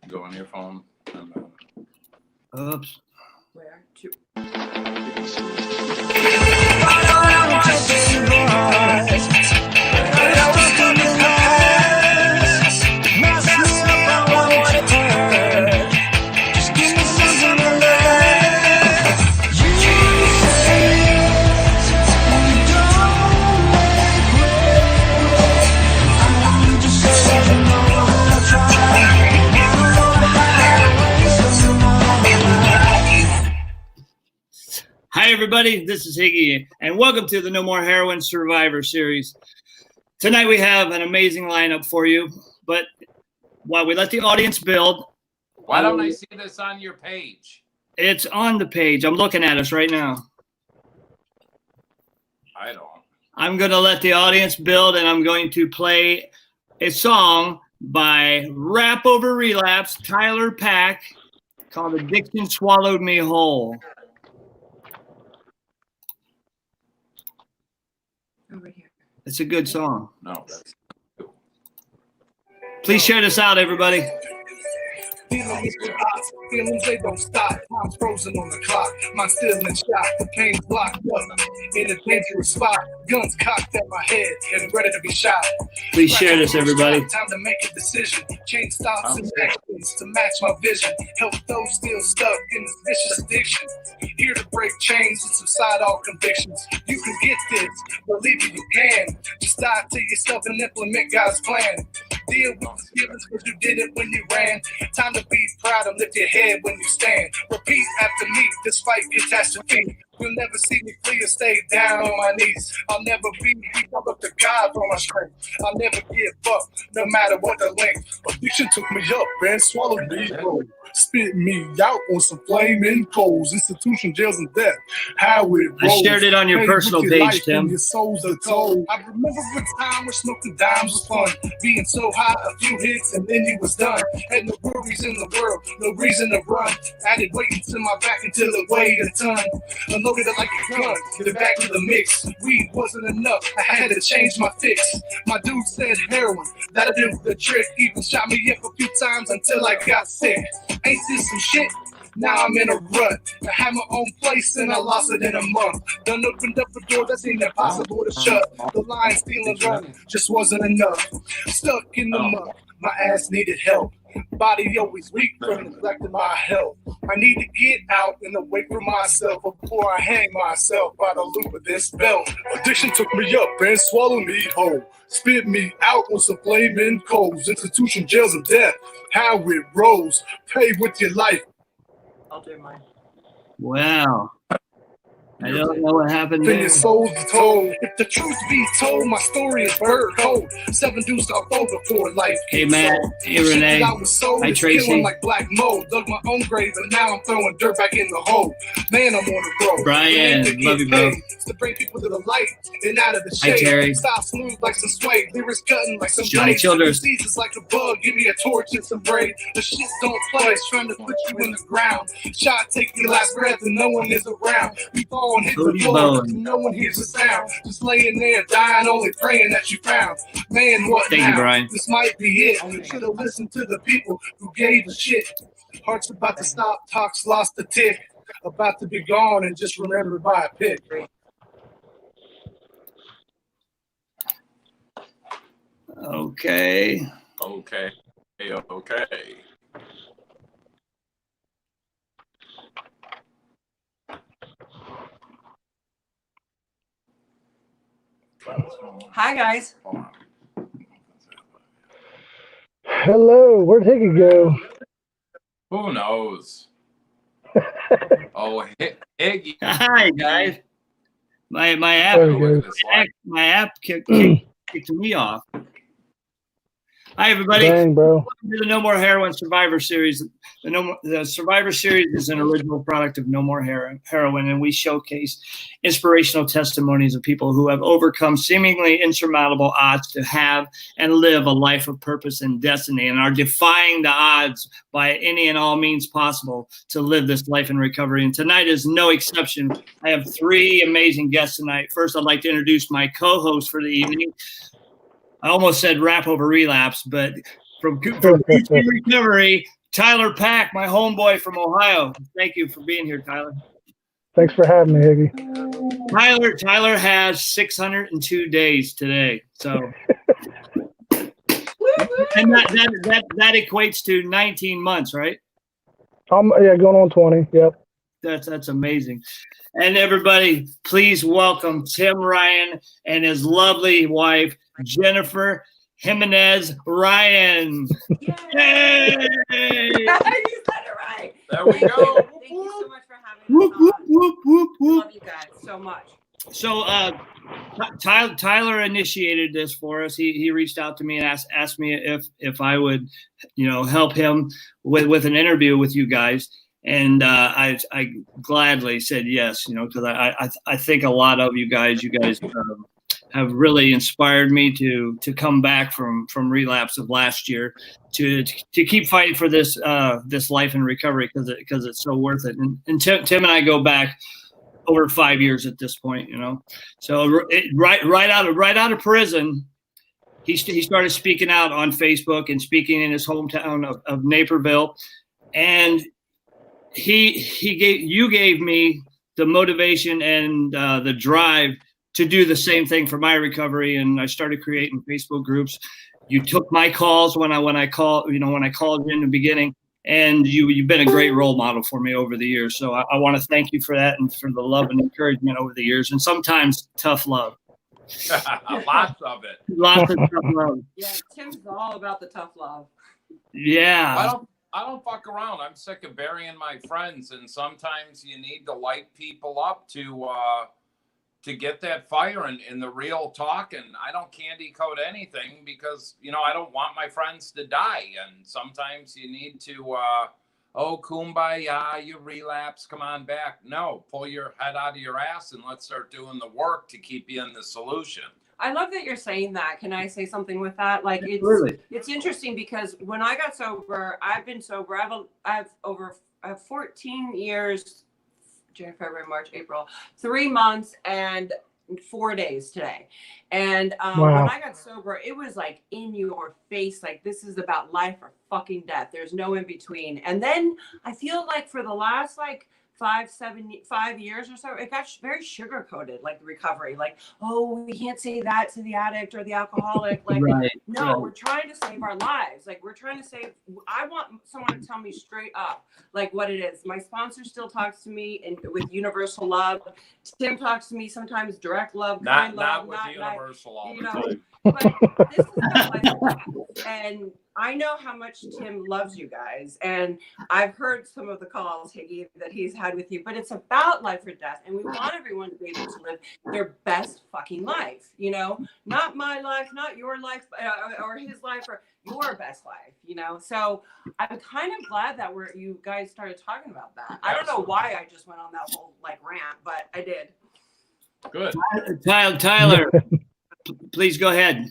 Go on your phone. And, Oops. Where to? Hi, everybody. This is Higgy, and welcome to the No More Heroin Survivor Series. Tonight we have an amazing lineup for you, but while we let the audience build... Why don't I see this on your page? It's on the page. I'm looking at us right now. I don't. I'm going to let the audience build, and I'm going to play a song by Rap Over Relapse, Tyler Pack, called Addiction Swallowed Me Whole. Over here. It's a good song. No, that's Please share this out, everybody. Feelings they don't stop. Time's frozen on the clock. Mind still in shock. The pain's blocked up in a dangerous spot. Guns cocked at my head and ready to be shot. Please share this, everybody. Time to make a decision. Change styles and actions to match my vision. Help those still stuck in this vicious addiction. Here to break chains and subside all convictions. You can get this, believe it, you can. Just die to yourself and implement God's plan. Deal with the feelings because you did it when you ran. Time to be proud and lift your head when you stand. Repeat after me, despite catastrophe. You'll never see me flee or stay down on my knees. I'll never be weak. I look to God for my strength. I'll never give up, no matter what the length. Addiction took me up and swallowed me whole. Spit me out on some flaming coals. Institution, jails, and death. How it rolls. I shared it on your personal page, Tim. Your soul's a toll. I remember a time when smoking dimes was fun. Being so high, a few hits, and then you was done. Had no worries in the world, no reason to run. Added weight into my back until it weighed a ton. Unloaded it like a gun, get it back to the mix. Weed wasn't enough, I had to change my fix. My dude said heroin, that'll do the trick. Even shot me up a few times until I got sick. Ain't this some shit? Now I'm in a rut. I had my own place and I lost it in a month. Done opened up a door that seemed impossible to shut. The line stealing running just wasn't enough. Stuck in the mud, my ass needed help. Body always weak from neglecting my health. I need to get out and away from myself before I hang myself by the loop of this belt. Addiction took me up and swallowed me whole. Spit me out on some flaming coals. Institution, jails, and death. How it rolls. Pay with your life. I'll do mine. Wow. I don't know what happened Then there. your soul's told. If the truth be told, my story is bird cold. 7 dudes off over for life. Hey, Matt. Hey, Renee. Hi, Tracy. Like black mold. Dug my own grave, and now I'm throwing dirt back in the hole. Man, I'm on the road. Brian, love you, bro. To bring people to the light and out of the shade. Hi, Terry. Style smooth like some suede. Lyrics cutting like some Johnny blade. Childers. Diseases like a bug. Give me a torch and some braid. The shit don't play. It's trying to put you in the ground. Shot, take your last breath, and no one is around. You fall and hit the floor. No one hears the sound. Just laying there, dying, only praying that you found. Man, what Thank now? you, Brian. This might be it. Should have listened to the people who gave a shit. Heart's about to stop, talk's lost the tick. About to be gone and just remembered by a pick. Okay. okay. Hi, guys. Hold on. Hello, where'd Higgy go? Who knows? Oh, Higgy. Hi, guys. My app There we go. kicked me off. Hi, everybody. Dang, bro. Welcome to the No More Heroin Survivor Series. The Survivor Series is an original product of No More Heroin, and we showcase inspirational testimonies of people who have overcome seemingly insurmountable odds to have and live a life of purpose and destiny, and are defying the odds by any and all means possible to live this life in recovery. And tonight is no exception. I have 3 amazing guests tonight. First, I'd like to introduce my co-host for the evening. I almost said Rap Over Relapse, but from recovery, Tyler Pack, my homeboy from Ohio. Thank you for being here, Tyler. Thanks for having me, Higgy. Tyler has 602 days today. So and that equates to 19 months, right? Yeah, going on 20. Yep. That's amazing. And everybody, please welcome Tim Ryan and his lovely wife, Jennifer Gimenez Ryan. Yay! Yay! You said it right. There we go. Thank you so much for having Whoop, us whoop, on. whoop, whoop, whoop. Love you guys so much. So Tyler initiated this for us. He reached out to me and asked me if I would, help him with an interview with you guys. And I gladly said yes, because I think a lot of you guys have really inspired me to come back from relapse of last year to keep fighting for this life in recovery because it's so worth it. And Tim and I go back over 5 years at this point, So right out of prison, he started speaking out on Facebook and speaking in his hometown of Naperville, and you gave me the motivation and the drive to do the same thing for my recovery, and I started creating Facebook groups. You took my calls when I called you in the beginning, and you've been a great role model for me over the years. So I want to thank you for that and for the love and encouragement over the years, and sometimes tough love. Lots of it. Lots of tough love. Yeah, Tim's all about the tough love. Yeah. I don't fuck around. I'm sick of burying my friends, and sometimes you need to light people up to get that fire in the real talk. And I don't candy coat anything because I don't want my friends to die. And sometimes you need to kumbaya, you relapse, come on back. No, pull your head out of your ass and let's start doing the work to keep you in the solution. I love that you're saying that. Can I say something with that? Like it's interesting because when I got sober, I've been sober. I have 14 years, January, February, March, April, 3 months and 4 days today. And Wow. When I got sober, it was like in your face, like this is about life or fucking death. There's no in between. And then I feel like for the last 5 years or so, it got very sugar coated, like the recovery. Like, oh, we can't say that to the addict or the alcoholic. Like, Right, no, right. We're trying to save our lives. Like, we're trying to save. I want someone to tell me straight up, like, what it is. My sponsor still talks to me with universal love. Tim talks to me sometimes direct love, kind love, not with universal all the know, time. But this is about life, and I know how much Tim loves you guys, and I've heard some of the calls, Higgy, that he's had with you, but it's about life or death, and we want everyone to be able to live their best fucking life, not my life, not your life, or his life, or your best life, So I'm kind of glad that you guys started talking about that. I don't know why I just went on that whole rant, but I did. Good. Tyler, please go ahead.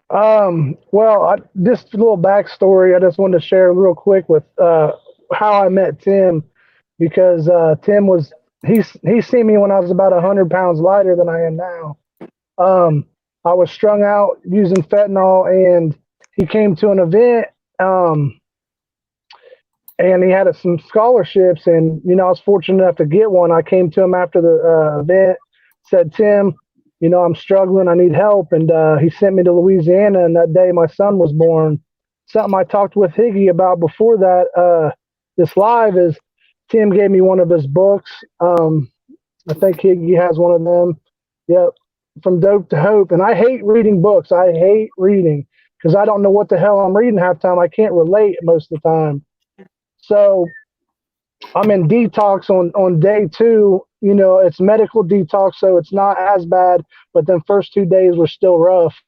Well, just a little backstory. I just wanted to share real quick with how I met Tim, because Tim he seen me when I was about 100 pounds lighter than I am now. I was strung out using fentanyl, and he came to an event, and he had some scholarships, and I was fortunate enough to get one. I came to him after the event, said, Tim, I'm struggling, I need help. And he sent me to Louisiana, and that day my son was born. Something I talked with Higgy about before that, this live, is Tim gave me one of his books. I think Higgy has one of them. Yep. From Dope to Hope. And I hate reading books. I hate reading because I don't know what the hell I'm reading half the time. I can't relate most of the time. So I'm in detox on day 2. It's medical detox, so it's not as bad, but then first 2 days were still rough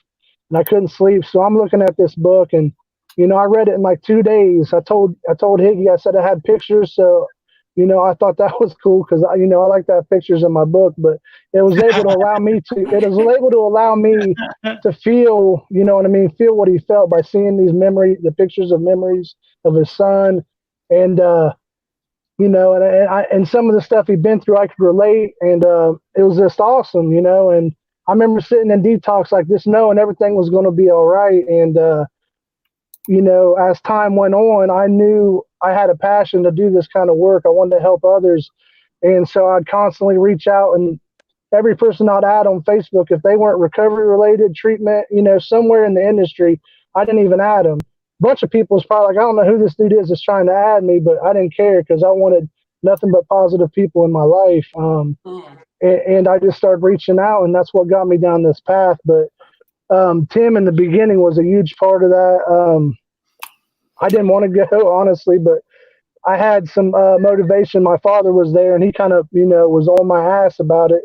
and I couldn't sleep. So I'm looking at this book, and I read it in like 2 days. I told Higgy, I said I had pictures, so I thought that was cool because I like to have pictures in my book, but it was able to allow me to feel, feel what he felt by seeing the pictures of memories of his son, and and some of the stuff he'd been through, I could relate, and it was just awesome, and I remember sitting in detox like this, knowing everything was going to be all right, and as time went on, I knew I had a passion to do this kind of work. I wanted to help others. And so I'd constantly reach out, and every person I'd add on Facebook, if they weren't recovery related, treatment, somewhere in the industry, I didn't even add them. A bunch of people was probably like, I don't know who this dude is that's trying to add me, but I didn't care because I wanted nothing but positive people in my life. And I just started reaching out, and that's what got me down this path. But Tim in the beginning was a huge part of that. I didn't want to go, honestly, but I had some motivation. My father was there, and he kind of, was on my ass about it.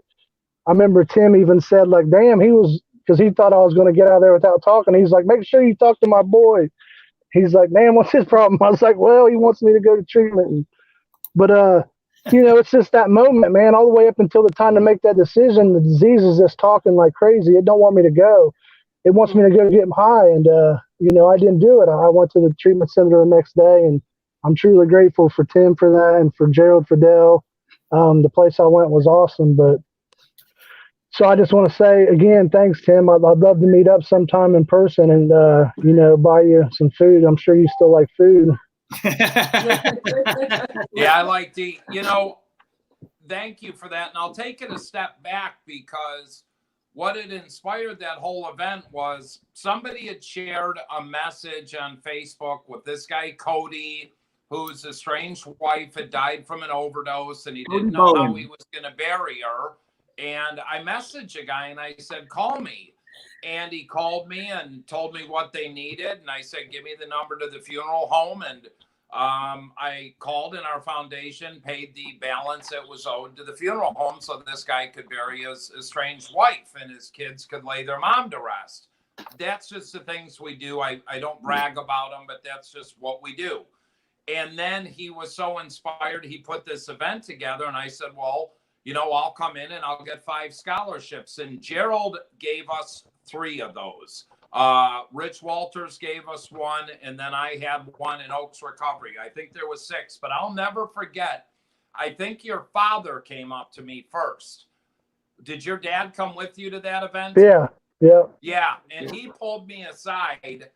I remember Tim even said, like, damn, because he thought I was going to get out of there without talking. He's like, make sure you talk to my boy. He's like, man, what's his problem? I was like, well, he wants me to go to treatment. But, it's just that moment, man, all the way up until the time to make that decision. The disease is just talking like crazy. It don't want me to go. It wants me to go get him high. And, I didn't do it. I went to the treatment center the next day, and I'm truly grateful for Tim for that, and for Gerald Fidel. The place I went was awesome. But so I just want to say again, thanks, Tim. I'd love to meet up sometime in person and, buy you some food. I'm sure you still like food. Yeah, I like to eat. Thank you for that. And I'll take it a step back, because what had inspired that whole event was somebody had shared a message on Facebook with this guy, Cody, whose estranged wife had died from an overdose, and he didn't know how he was going to bury her. And I messaged a guy and I said, call me. And he called me and told me what they needed. And I said, give me the number to the funeral home. And I called in our foundation, paid the balance that was owed to the funeral home so this guy could bury his estranged wife and his kids could lay their mom to rest. That's just the things we do. I don't brag about them, but that's just what we do. And then he was so inspired, he put this event together. And I said, well, I'll come in and I'll get 5 scholarships. And Gerald gave us 3 of those. Rich Walters gave us 1, and then I had 1 in Oaks Recovery. I think there was 6, but I'll never forget. I think your father came up to me first. Did your dad come with you to that event? Yeah. Yeah, and he pulled me aside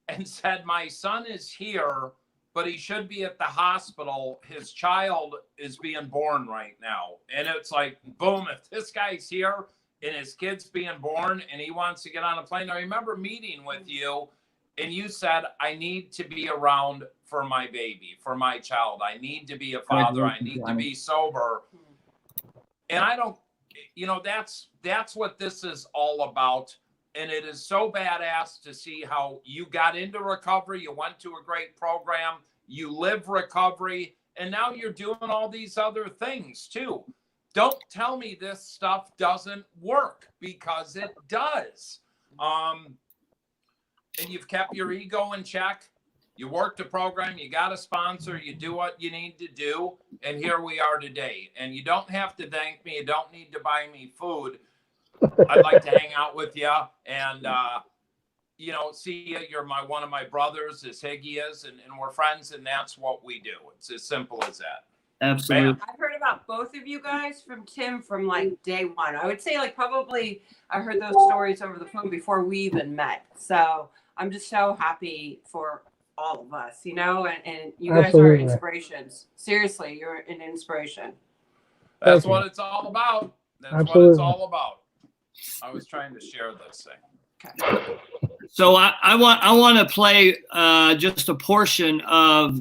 and said, my son is here, but he should be at the hospital. His child is being born right now. And it's like, boom, if this guy's here and his kid's being born and he wants to get on a plane. I remember meeting with you and you said, I need to be around for my baby, for my child. I need to be a father. I need to be sober. And I don't, that's what this is all about. And it is so badass to see how you got into recovery. You went to a great program. You live recovery. And now you're doing all these other things too. Don't tell me this stuff doesn't work, because it does. And you've kept your ego in check. You worked a program. You got a sponsor. You do what you need to do. And here we are today. And you don't have to thank me. You don't need to buy me food. I'd like to hang out with you and, see you. You're one of my brothers, as Higgy is, and we're friends, and that's what we do. It's as simple as that. Absolutely. I've heard about both of you guys from Tim from like day one. I would say probably I heard those stories over the phone before we even met. So I'm just so happy for all of us, and you guys are inspirations. Seriously, you're an inspiration. That's what it's all about. That's what it's all about. I was trying to share this thing. Okay. So I want to play just a portion of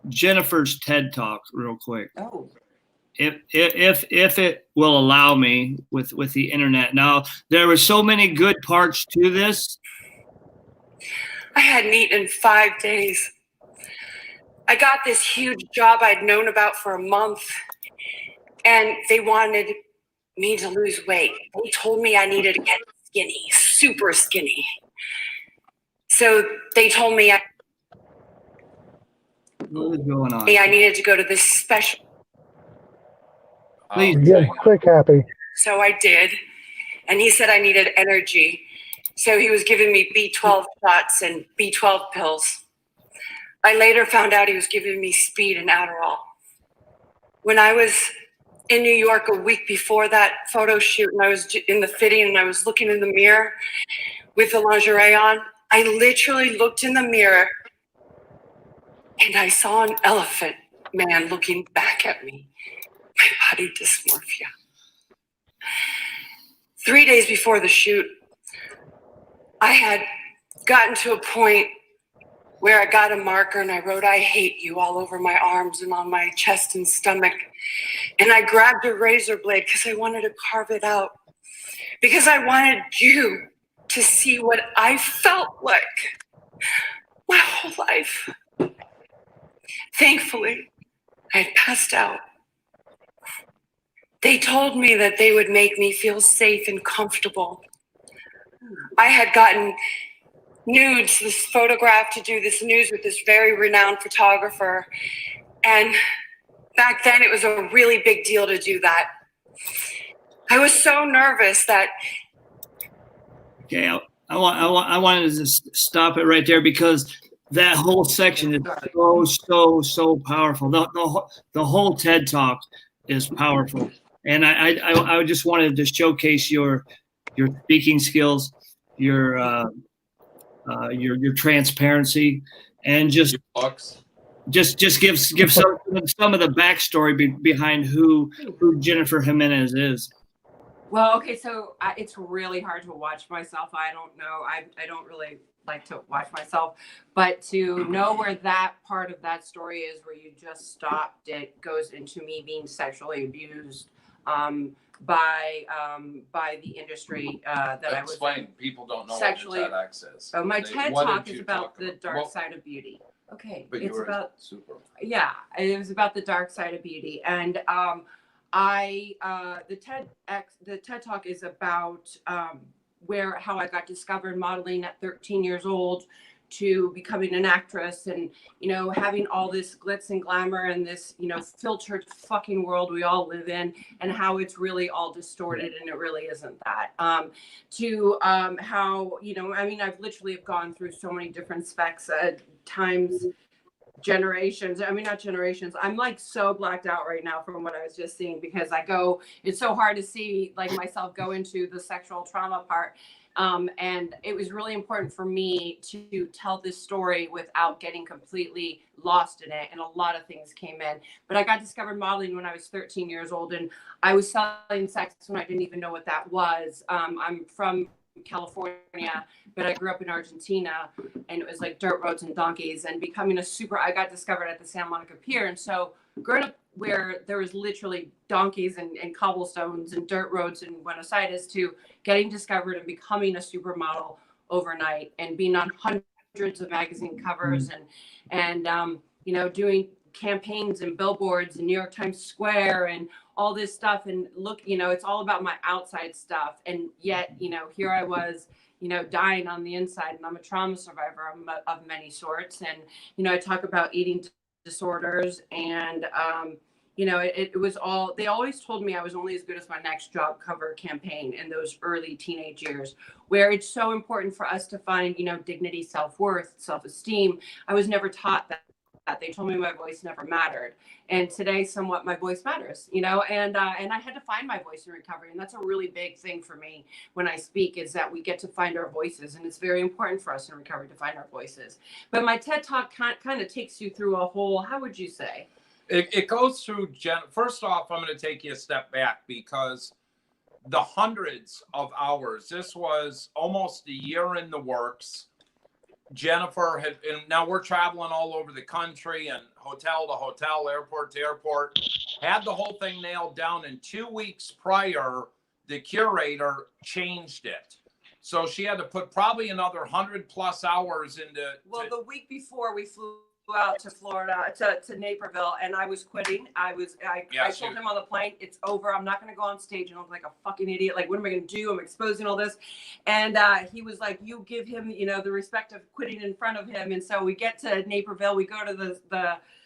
Jennifer's TED Talk real quick. Oh. If it will allow me with the internet. Now, there were so many good parts to this. I hadn't eaten in 5 days. I got this huge job I'd known about for a month, and they wanted me to lose weight. They told me I needed to get skinny, super skinny. So they told me What is going on? I needed to go to this special. Please. Get quick happy. So I did. And he said I needed energy. So he was giving me B12 shots and B12 pills. I later found out he was giving me speed and Adderall. When I was in New York a week before that photo shoot, and I was in the fitting and I was looking in the mirror with the lingerie on, I literally looked in the mirror and I saw an elephant man looking back at me. My body dysmorphia. 3 days before the shoot, I had gotten to a point where I got a marker and I wrote, "I hate you" all over my arms and on my chest and stomach. And I grabbed a razor blade because I wanted to carve it out. Because I wanted you to see what I felt like my whole life. Thankfully, I had passed out. They told me that they would make me feel safe and comfortable. I had gotten nudes, this photograph to do this news with this very renowned photographer. And back then it was a really big deal to do that. I was so nervous that. Okay, I wanted to stop it right there because that whole section is so powerful. The whole TED Talk is powerful, and I just wanted to showcase your speaking skills, your transparency, and just give some of the backstory behind who Jennifer Gimenez is. Well, okay, so it's really hard to watch myself. I don't know. I don't really like to watch myself, but to know where that part of that story is, where you just stopped, it goes into me being sexually abused by the industry that I was. Explain. People don't know sexually, what the TEDx is. My TED Talk is about the dark side of beauty. Okay, but it's about super. Yeah, it was about the dark side of beauty, and the TED Talk is about how I got discovered modeling at 13 years old to becoming an actress, and having all this glitz and glamour and this filtered fucking world we all live in, and how it's really all distorted and it really isn't that. How I've literally gone through so many different specs times. Generations. Not generations. I'm like so blacked out right now from what I was just seeing, because it's so hard to see like myself go into the sexual trauma part. And it was really important for me to tell this story without getting completely lost in it. And a lot of things came in, but I got discovered modeling when I was 13 years old, and I was selling sex when I didn't even know what that was. I'm from California, but I grew up in Argentina, and it was like dirt roads and donkeys, and I got discovered at the Santa Monica Pier. And so growing up where there was literally donkeys and cobblestones and dirt roads in Buenos Aires, to getting discovered and becoming a supermodel overnight, and being on hundreds of magazine covers, and doing campaigns and billboards in New York Times Square and all this stuff. And look, it's all about my outside stuff. And yet, here I was, dying on the inside, and I'm a trauma survivor of many sorts. And, I talk about eating disorders, and, it was all, they always told me I was only as good as my next job cover campaign in those early teenage years, where it's so important for us to find, dignity, self-worth, self-esteem. I was never taught that. They told me my voice never mattered, and today somewhat my voice matters, and I had to find my voice in recovery. And that's a really big thing for me when I speak, is that we get to find our voices, and it's very important for us in recovery to find our voices. But my TED Talk kind of takes you through a whole, how would you say? It goes through, first off, I'm going to take you a step back, because the hundreds of hours, this was almost a year in the works. Jennifer and now we're traveling all over the country, and hotel to hotel, airport to airport, had the whole thing nailed down. And 2 weeks prior, the curator changed it. So she had to put probably another 100+ hours into. The week before, we flew out to Florida, to Naperville, and I was quitting. I told him on the plane, it's over. I'm not going to go on stage and look like a fucking idiot. Like, what am I going to do? I'm exposing all this. And he was like, you give him, the respect of quitting in front of him. And so we get to Naperville, we go to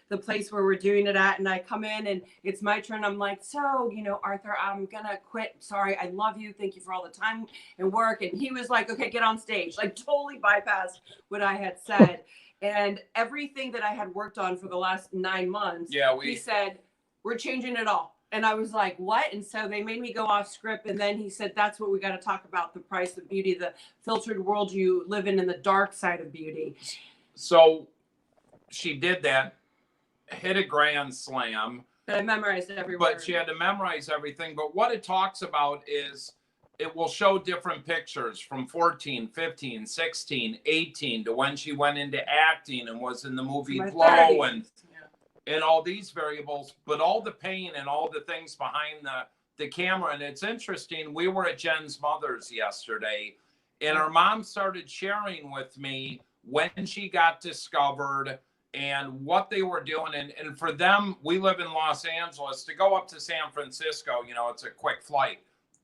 the place where we're doing it at, and I come in and it's my turn. I'm like, so, Arthur, I'm going to quit. Sorry. I love you. Thank you for all the time and work. And he was like, okay, get on stage. Like, totally bypassed what I had said. And everything that I had worked on for the last 9 months, he said, we're changing it all. And I was like, what? And so they made me go off script. And then he said, that's what we got to talk about, the price of beauty, the filtered world you live in the dark side of beauty. So she did that, hit a grand slam. But I memorized every But word. she had to memorize everything. But what it talks about is it will show different pictures from 14, 15, 16, 18 to when she went into acting and was in the movie My Glow 30s. and all these variables, but all the pain and all the things behind the camera. And it's interesting. We were at Jenn's mother's yesterday, and her mom started sharing with me when she got discovered and what they were doing. And for them, we live in Los Angeles. To go up to San Francisco, you know, it's a quick flight.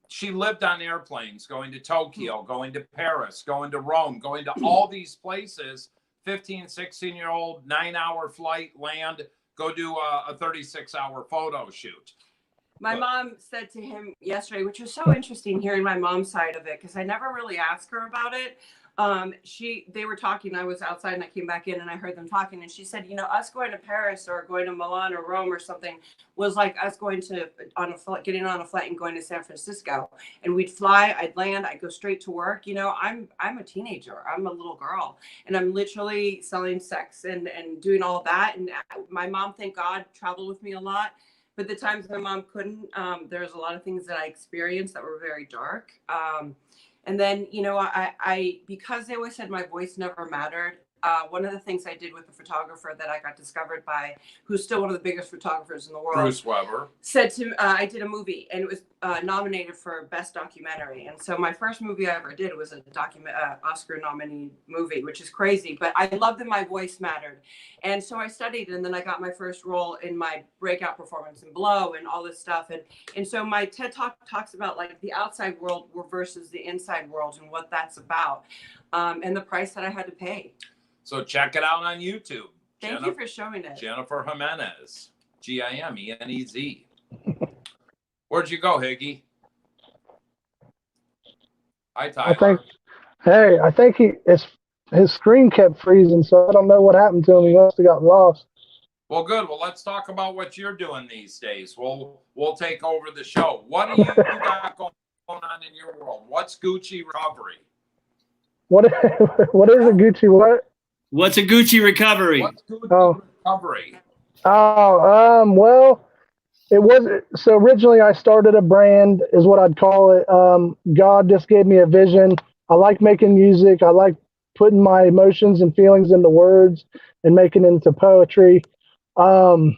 She lived on airplanes, going to Tokyo, going to Paris, going to Rome, going to all these places, 15, 16-year-old, 9-hour flight, land, go do a 36-hour photo shoot. My mom said to him yesterday, which was so interesting hearing my mom's side of it, because I never really asked her about it. They were talking, I was outside and I came back in and I heard them talking, and she said, you know, us going to Paris or going to Milan or Rome or something was like us going to getting on a flight and going to San Francisco, and we'd fly, I'd land, I'd go straight to work. You know, I'm a teenager, I'm a little girl, and I'm literally selling sex and doing all that. And my mom, thank God, traveled with me a lot. But the times my mom couldn't, there was a lot of things that I experienced that were very dark. And then, you know, I because they always said my voice never mattered. One of the things I did with the photographer that I got discovered by, who's still one of the biggest photographers in the world, Bruce Weber, said to I did a movie and it was nominated for Best Documentary. And so my first movie I ever did was a Oscar nominee movie, which is crazy. But I loved that my voice mattered. And so I studied, and then I got my first role in my breakout performance in Blow and all this stuff. And so my TED Talk talks about like the outside world versus the inside world and what that's about, and the price that I had to pay. So check it out on YouTube. Thank you for showing it. Jennifer Gimenez, Gimenez. Where'd you go, Higgy? Hi, Tyler. I think his screen kept freezing, so I don't know what happened to him. He must have got lost. Well, good. Well, let's talk about what you're doing these days. We'll take over the show. What do you got going on in your world? What's Gucci recovery? What is a Gucci what? What's a Gucci recovery? What's Gucci recovery? Well, it was, so originally I started a brand, is what I'd call it. God just gave me a vision. I like making music. I like putting my emotions and feelings into words and making it into poetry. So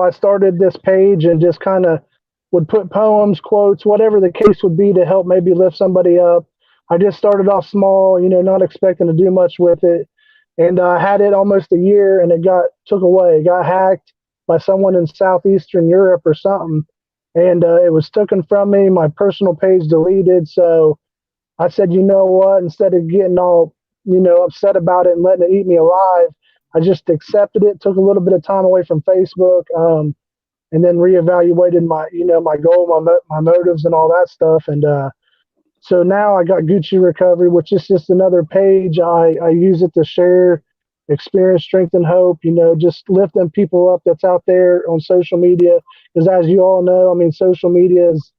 I started this page and just kind of would put poems, quotes, whatever the case would be to help maybe lift somebody up. I just started off small, you know, not expecting to do much with it. And I had it almost a year, and it got hacked by someone in Southeastern Europe or something. And it was taken from me, my personal page deleted. So I said, you know what, instead of getting all, you know, upset about it and letting it eat me alive, I just accepted it, took a little bit of time away from Facebook, and then reevaluated my, you know, my goal, my motives and all that stuff. And so now I got Gucci Recovery, which is just another page. I use it to share experience, strength, and hope, you know, just lifting people up that's out there on social media. Because as you all know, I mean, social media is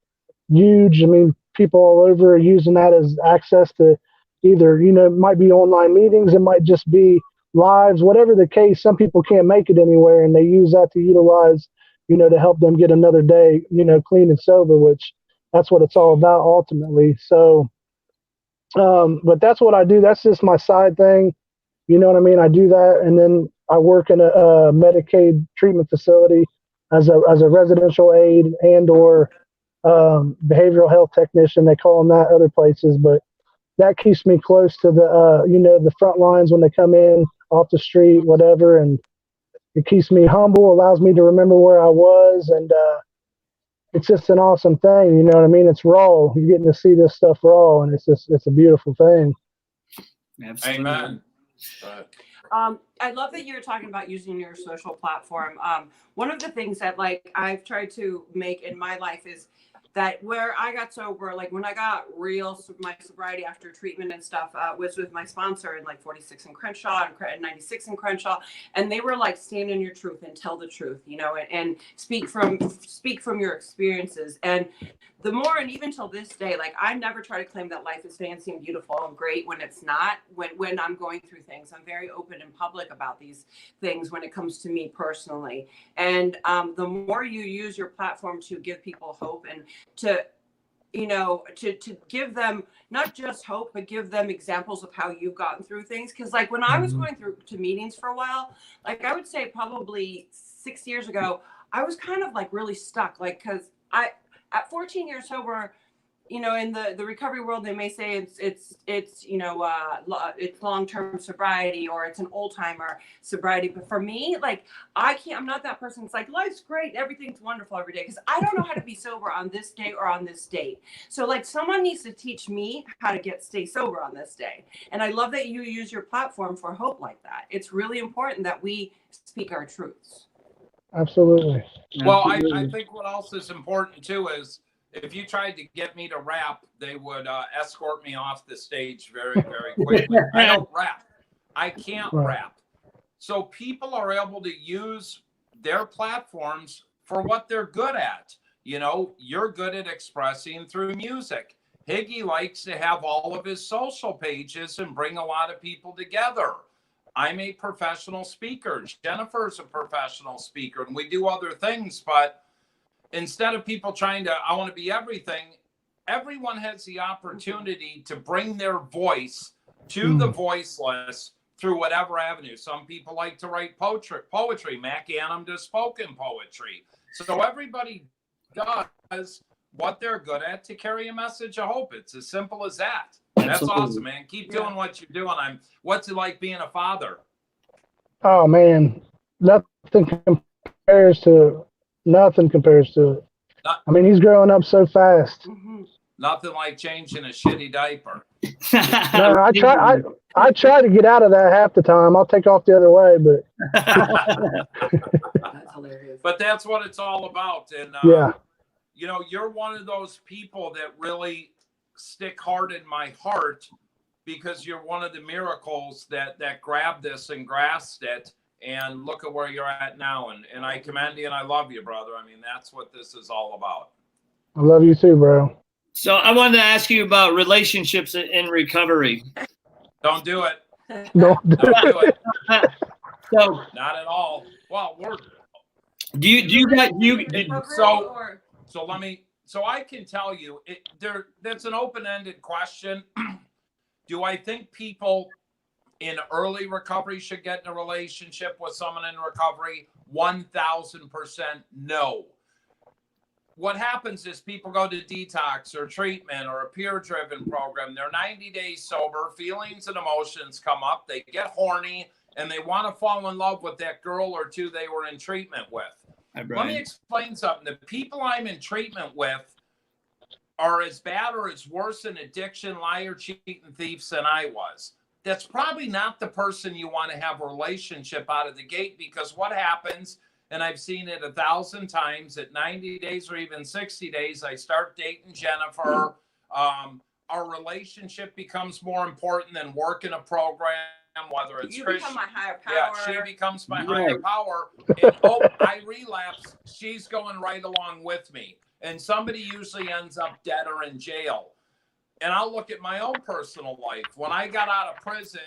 huge. I mean, people all over are using that as access to either, you know, it might be online meetings, it might just be lives, whatever the case. Some people can't make it anywhere, and they use that to utilize, you know, to help them get another day, you know, clean and sober, which that's what it's all about ultimately. So, but that's what I do. That's just my side thing. You know what I mean? I do that. And then I work in a Medicaid treatment facility as a residential aide and or behavioral health technician. They call them that other places, but that keeps me close to the, you know, the front lines when they come in off the street, whatever. And it keeps me humble, allows me to remember where I was. And, it's just an awesome thing, you know what I mean? It's raw. You're getting to see this stuff raw, and it's a beautiful thing. Absolutely. Amen. I love that you're talking about using your social platform. One of the things that like I've tried to make in my life is that where I got sober, like when I got my sobriety after treatment and stuff, was with my sponsor in like 46 and Crenshaw and 96 and Crenshaw. And they were like, stand in your truth and tell the truth, you know, and speak from your experiences. And the more, and even till this day, like I never try to claim that life is fancy and beautiful and great when it's not. When I'm going through things, I'm very open and public about these things when it comes to me personally. And the more you use your platform to give people hope and to, you know, to give them not just hope, but give them examples of how you've gotten through things. Because like when I was going through to meetings for a while, like I would say probably 6 years ago, I was kind of like really stuck, like because at 14 years sober, you know, in the recovery world, they may say it's you know, it's long-term sobriety or it's an old-timer sobriety. But for me, like I'm not that person. It's like, life's great. Everything's wonderful every day. Cause I don't know how to be sober on this day or on this date. So like someone needs to teach me how to stay sober on this day. And I love that you use your platform for hope like that. It's really important that we speak our truths. Absolutely. Well, I think what else is important too is if you tried to get me to rap, they would escort me off the stage very, very quickly. I don't rap. I can't rap. So people are able to use their platforms for what they're good at. You know, you're good at expressing through music. Higgy likes to have all of his social pages and bring a lot of people together. I'm a professional speaker. Jennifer's a professional speaker, and we do other things. But instead of people trying to, I want to be everything, everyone has the opportunity to bring their voice to the voiceless through whatever avenue. Some people like to write poetry. Mac Annam does spoken poetry. So everybody does what they're good at to carry a message of hope. It's as simple as that. That's awesome, man. Keep doing what you're doing. What's it like being a father? Oh man, nothing compares to it. I mean, he's growing up so fast. Nothing like changing a shitty diaper. No, I try to get out of that half the time. I'll take off the other way, but That's hilarious. But that's what it's all about. And yeah, you know, you're one of those people that really stick hard in my heart because you're one of the miracles that grabbed this and grasped it, and look at where you're at now. And I commend you and I love you, brother. I mean, that's what this is all about. I love you too, bro. So I wanted to ask you about relationships in recovery. Don't do it. Don't do it. So not at all. Well, So I can tell you, that's an open-ended question. Do I think people in early recovery should get in a relationship with someone in recovery? 1,000% no. What happens is people go to detox or treatment or a peer-driven program. They're 90 days sober. Feelings and emotions come up. They get horny, and they want to fall in love with that girl or two they were in treatment with. Let me explain something. The people I'm in treatment with are as bad or as worse in addiction, liar, cheat, and thieves than I was. That's probably not the person you want to have a relationship out of the gate, because what happens, and I've seen it 1,000 times, at 90 days or even 60 days, I start dating Jennifer. Our relationship becomes more important than work in a program, whether it's you become my higher power. Yeah, she becomes my higher power. And I relapse, she's going right along with me. And somebody usually ends up dead or in jail. And I'll look at my own personal life. When I got out of prison,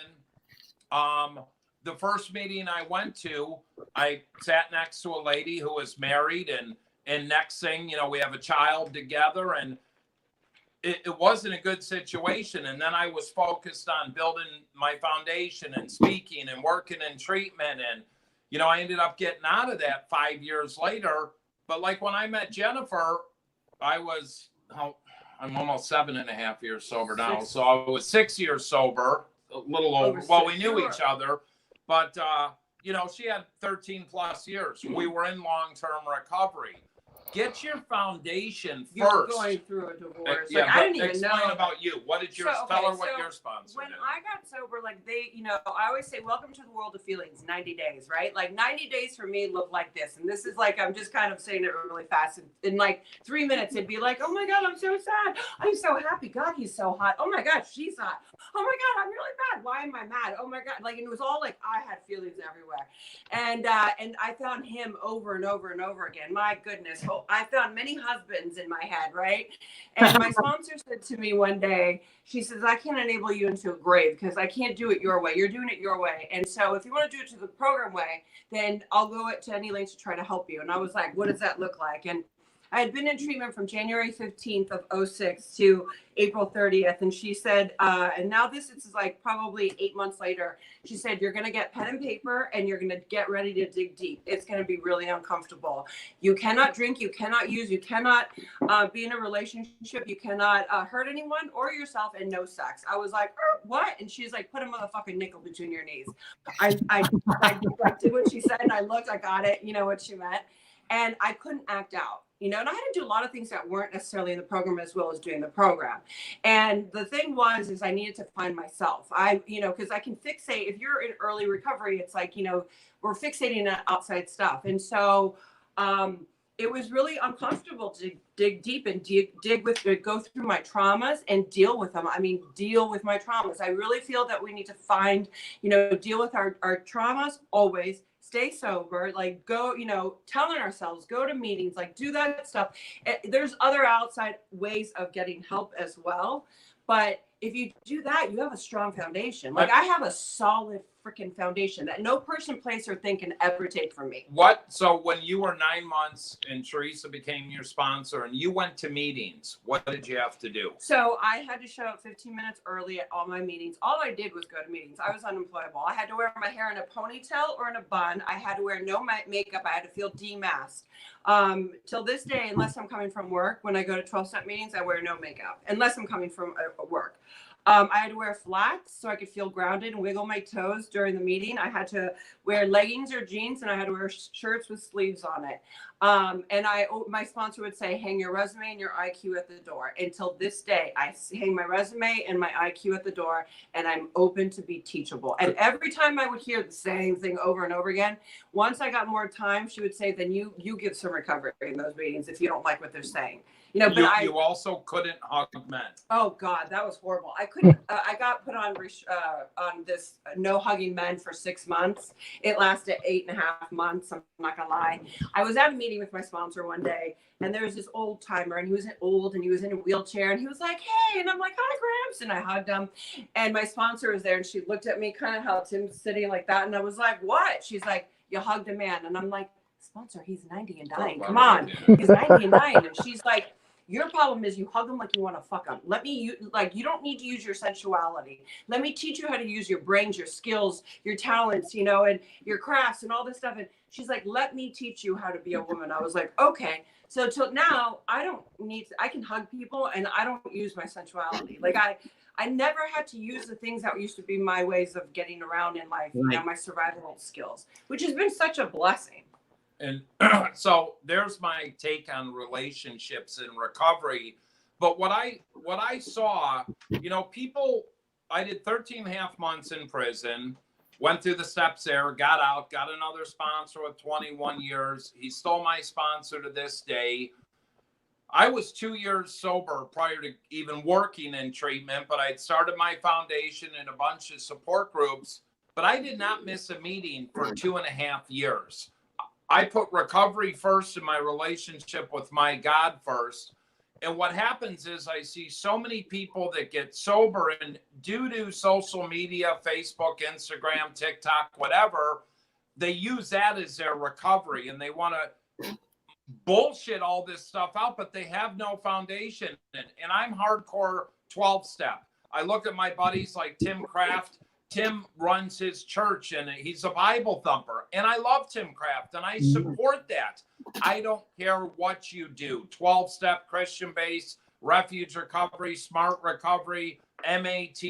the first meeting I went to, I sat next to a lady who was married, and next thing, you know, we have a child together, and it wasn't a good situation. And then I was focused on building my foundation and speaking and working in treatment. And, you know, I ended up getting out of that 5 years later. But like when I met Jennifer, I'm almost 7.5 years sober now. So I was 6 years sober, a little over. Well, we knew each other, but, you know, she had 13 plus years. We were in long-term recovery. get your foundation You're first. going through a divorce. Yeah, Like, I didn't even explain know. about you. What did yours? So, Tell okay, her what so your sponsor when did. I got sober, like they, you know, I always say, welcome to the world of feelings, 90 days, right? Like 90 days for me looked like this. And this is like, I'm just kind of saying it really fast. In like 3 minutes, it'd be like, oh my God, I'm so sad. I'm so happy. God, he's so hot. Oh my God, she's hot. Oh my God, I'm really mad. Why am I mad? Oh my God. Like, it was all like, I had feelings everywhere. And I found him over and over and over again. My goodness. I found many husbands in my head, right? And my sponsor said to me one day, she says, I can't enable you into a grave because I can't do it your way. You're doing it your way. And so if you want to do it to the program way, then I'll go to any lengths to try to help you. And I was like, what does that look like? And I had been in treatment from January 15th of 06 to April 30th. And she said, and now this is like probably 8 months later, she said, you're going to get pen and paper and you're going to get ready to dig deep. It's going to be really uncomfortable. You cannot drink, you cannot use, you cannot be in a relationship, you cannot hurt anyone or yourself, and no sex. I was like, what? And she's like, put a motherfucking nickel between your knees. I did what she said and I looked, I got it, you know what she meant. And I couldn't act out. You know, and I had to do a lot of things that weren't necessarily in the program as well as doing the program. And the thing is I needed to find myself. Because I can fixate, if you're in early recovery, it's like, you know, we're fixating on outside stuff. And so it was really uncomfortable to dig deep and go through my traumas and deal with them. I mean, deal with my traumas. I really feel that we need to find, you know, deal with our traumas always. Stay sober, like go, you know, telling ourselves, go to meetings, like do that stuff. There's other outside ways of getting help as well. But if you do that, you have a strong foundation. Like I have a solid freaking foundation that no person, place, or thing can ever take from me. So when you were 9 months and Teresa became your sponsor and you went to meetings, what did you have to do? So I had to show up 15 minutes early at all my meetings. All I did was go to meetings. I was unemployable. I had to wear my hair in a ponytail or in a bun. I had to wear no makeup. I had to feel demasked. Till this day, unless I'm coming from work, when I go to 12-step meetings, I wear no makeup, unless I'm coming from work. I had to wear flats so I could feel grounded and wiggle my toes during the meeting. I had to wear leggings or jeans, and I had to wear shirts with sleeves on it. And my sponsor would say, hang your resume and your IQ at the door. Until this day, I hang my resume and my IQ at the door, and I'm open to be teachable. And every time I would hear the same thing over and over again, once I got more time, she would say, then you give some recovery in those meetings if you don't like what they're saying. You know, but you also couldn't hug men. Oh God, that was horrible. I couldn't. I got put on this no hugging men for 6 months. It lasted 8.5 months. I'm not gonna lie. I was at a meeting with my sponsor one day, and there was this old timer, and he was old, and he was in a wheelchair, and he was like, "Hey," and I'm like, "Hi, Gramps," and I hugged him, and my sponsor was there, and she looked at me, kind of how Tim's sitting like that, and I was like, "What?" She's like, "You hugged a man," and I'm like, "Sponsor, he's 90 and dying. Come on, he's 90 and dying," and she's like, your problem is you hug them like you want to fuck them. You don't need to use your sensuality. Let me teach you how to use your brains, your skills, your talents, you know, and your crafts and all this stuff. And she's like, let me teach you how to be a woman. I was like, okay. So till now, I can hug people and I don't use my sensuality. Like I never had to use the things that used to be my ways of getting around in life, you know, my survival skills, which has been such a blessing. And so there's my take on relationships and recovery. But what I saw, you know, I did 13.5 months in prison, went through the steps there, got out, got another sponsor with 21 years. He stole my sponsor to this day. I was 2 years sober prior to even working in treatment, but I'd started my foundation and a bunch of support groups, but I did not miss a meeting for 2.5 years. I put recovery first in my relationship with my God first. And what happens is I see so many people that get sober, and due to social media, Facebook, Instagram, TikTok, whatever, they use that as their recovery, and they want to bullshit all this stuff out, but they have no foundation. And I'm hardcore 12-step. I look at my buddies like Tim Kraft. Tim runs his church and he's a Bible thumper. And I love Tim Kraft and I support that. I don't care what you do. 12-step, Christian-based, refuge recovery, smart recovery, MAT.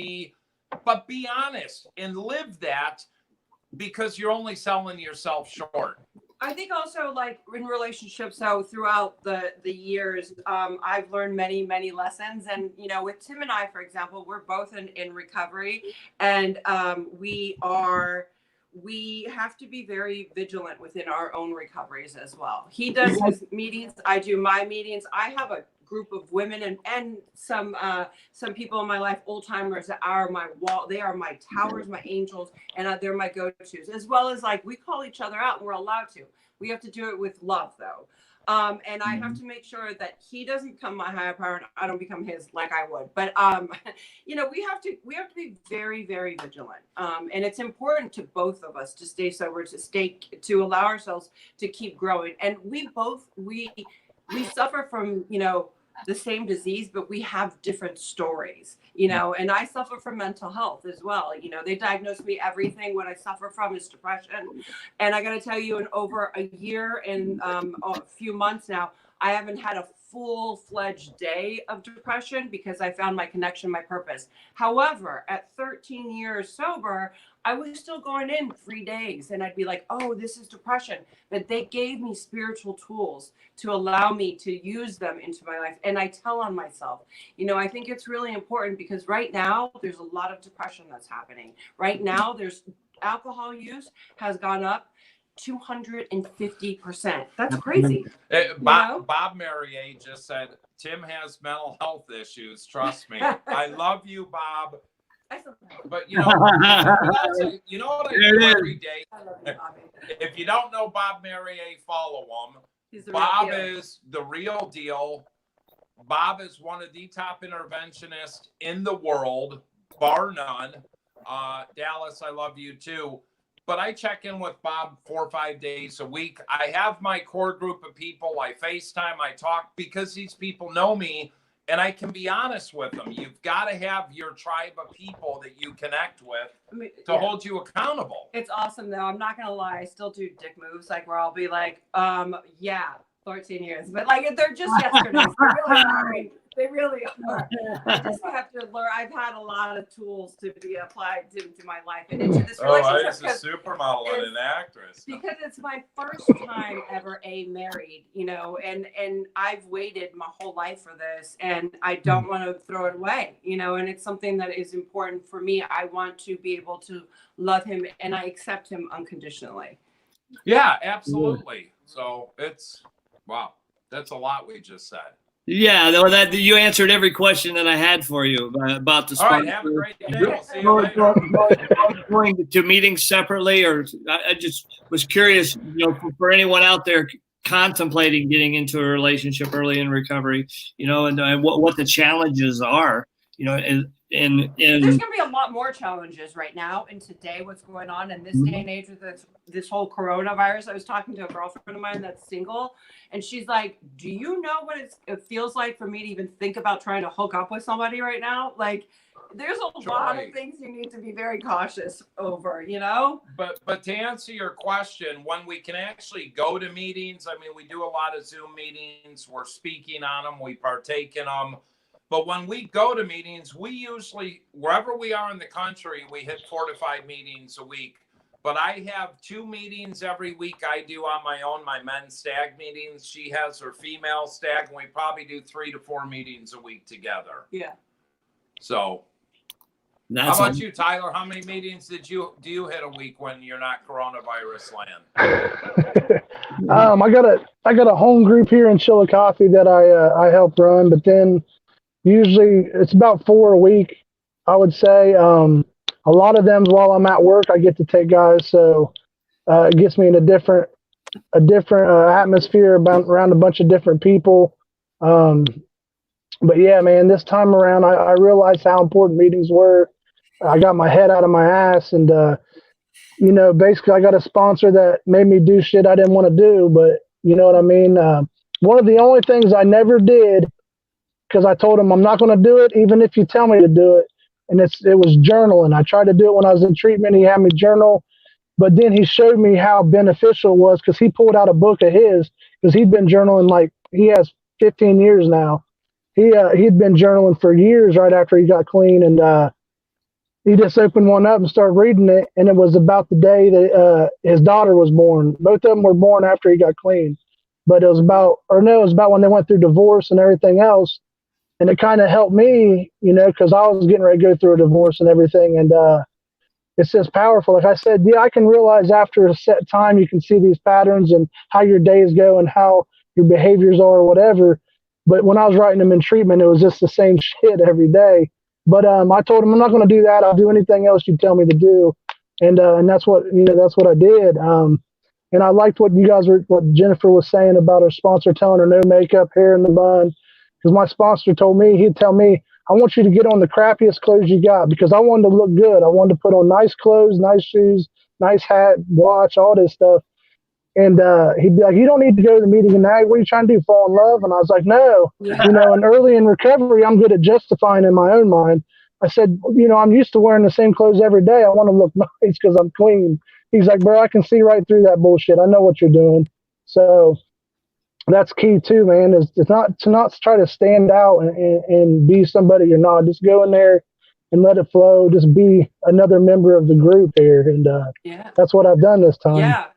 But be honest and live that, because you're only selling yourself short. I think also like in relationships, so throughout the years, I've learned many lessons. And, you know, with Tim and I, for example, we're both in recovery, and we have to be very vigilant within our own recoveries as well. He does his meetings, I do my meetings. I have a group of women and some people in my life, old timers, that are my wall. They are my towers, my angels, and they're my go-tos, as well as like we call each other out, and we're allowed to. We have to do it with love, though. And I have to make sure that he doesn't become my higher power and I don't become his like I would. But you know, we have to be very vigilant. And it's important to both of us to stay sober, to allow ourselves to keep growing. And we suffer from, you know, the same disease, but we have different stories, you know, and I suffer from mental health as well. You know, they diagnosed me everything. What I suffer from is depression. And I got to tell you, in over a year and a few months now, I haven't had a full-fledged day of depression because I found my connection, my purpose. However, at 13 years sober, I was still going in 3 days and I'd be like, oh, this is depression. But they gave me spiritual tools to allow me to use them into my life. And I tell on myself, you know, I think it's really important because right now there's a lot of depression that's happening. Right now, there's alcohol use has gone up 250%. That's crazy. Bob Marier just said, Tim has mental health issues. Trust me. I love you, Bob. But you know, you know what I do every day? If you don't know Bob Marier, follow him. Bob is the real deal. Bob is one of the top interventionists in the world, bar none. Dallas, I love you too. But I check in with Bob 4 or 5 days a week. I have my core group of people. I FaceTime, I talk, because these people know me and I can be honest with them. You've got to have your tribe of people that you connect with to hold you accountable. It's awesome, though. I'm not going to lie. I still do dick moves, like where I'll be like, yeah, 13 years. But like, they're just yesterday. They really are. I just have to learn. I've had a lot of tools to be applied to my life and into this relationship. I was a supermodel and an actress. Because it's my first time ever married, you know, and I've waited my whole life for this, and I don't want to throw it away, you know, and it's something that is important for me. I want to be able to love him, and I accept him unconditionally. Yeah, absolutely. So it's, wow, that's a lot we just said. Yeah, though that you answered every question that I had for you about the sponsor. All right, have a great day. See you later. Going to meetings separately, or I just was curious, you know, for anyone out there contemplating getting into a relationship early in recovery, you know, and what the challenges are, you know, and there's going to be a lot more challenges right now. And today, what's going on in this day and age with this whole coronavirus? I was talking to a girlfriend of mine that's single, and she's like, do you know what it feels like for me to even think about trying to hook up with somebody right now? Like, there's a lot of things you need to be very cautious over, you know? But to answer your question, when we can actually go to meetings, I mean, we do a lot of Zoom meetings. We're speaking on them. We partake in them. But when we go to meetings, we usually, wherever we are in the country, we hit 4 to 5 meetings a week. But I have 2 meetings every week I do on my own, my men's stag meetings. She has her female stag, and we probably do 3 to 4 meetings a week together. Yeah. So how about you, Tyler? How many meetings do you hit a week when you're not coronavirus land? I got a home group here in Chillicothe that I help run, but then usually it's about 4 a week, I would say. A lot of them while I'm at work, I get to take guys, so it gets me in a different atmosphere around a bunch of different people. But yeah, man, this time around, I realized how important meetings were. I got my head out of my ass, and you know, basically, I got a sponsor that made me do shit I didn't want to do. But you know what I mean. One of the only things I never did, because I told him I'm not going to do it, even if you tell me to do it. And it was journaling. I tried to do it when I was in treatment. He had me journal, but then he showed me how beneficial it was, because he pulled out a book of his, because he'd been journaling, like, he has 15 years now. He'd been journaling for years right after he got clean, and he just opened one up and started reading it, and it was about the day that his daughter was born. Both of them were born after he got clean, but it was about, or no, it was about when they went through divorce and everything else. And it kind of helped me, you know, because I was getting ready to go through a divorce and everything. And it's just powerful. Like I said, yeah, I can realize after a set time, you can see these patterns and how your days go and how your behaviors are or whatever. But when I was writing them in treatment, it was just the same shit every day. But I told him, I'm not going to do that. I'll do anything else you tell me to do. And that's what, you know, that's what I did. And I liked what what Jennifer was saying about her sponsor telling her no makeup, hair in the bun. Because my sponsor told me, he'd tell me, I want you to get on the crappiest clothes you got, because I wanted to look good. I wanted to put on nice clothes, nice shoes, nice hat, watch, all this stuff. And he'd be like, you don't need to go to the meeting tonight. What are you trying to do, fall in love? And I was like, no. Yeah. You know, and early in recovery, I'm good at justifying in my own mind. I said, you know, I'm used to wearing the same clothes every day. I want to look nice because I'm clean. He's like, bro, I can see right through that bullshit. I know what you're doing. So that's key too, man, is to not try to stand out and be somebody you're not. Just go in there and let it flow. Just be another member of the group here. And Yeah. that's what I've done this time. Yeah.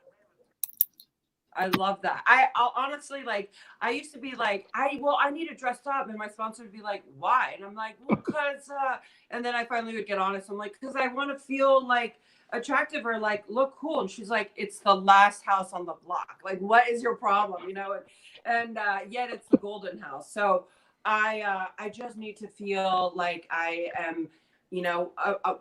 I love that. I'll honestly, like, I used to be like, I need to dress up. And my sponsor would be like, why? And I'm like, well, because, and then I finally would get honest. I'm like, because I want to feel like attractive or like look cool. And she's like, it's the last house on the block. Like, what is your problem? You know? And yet it's the golden house. So I just need to feel like I am, you know,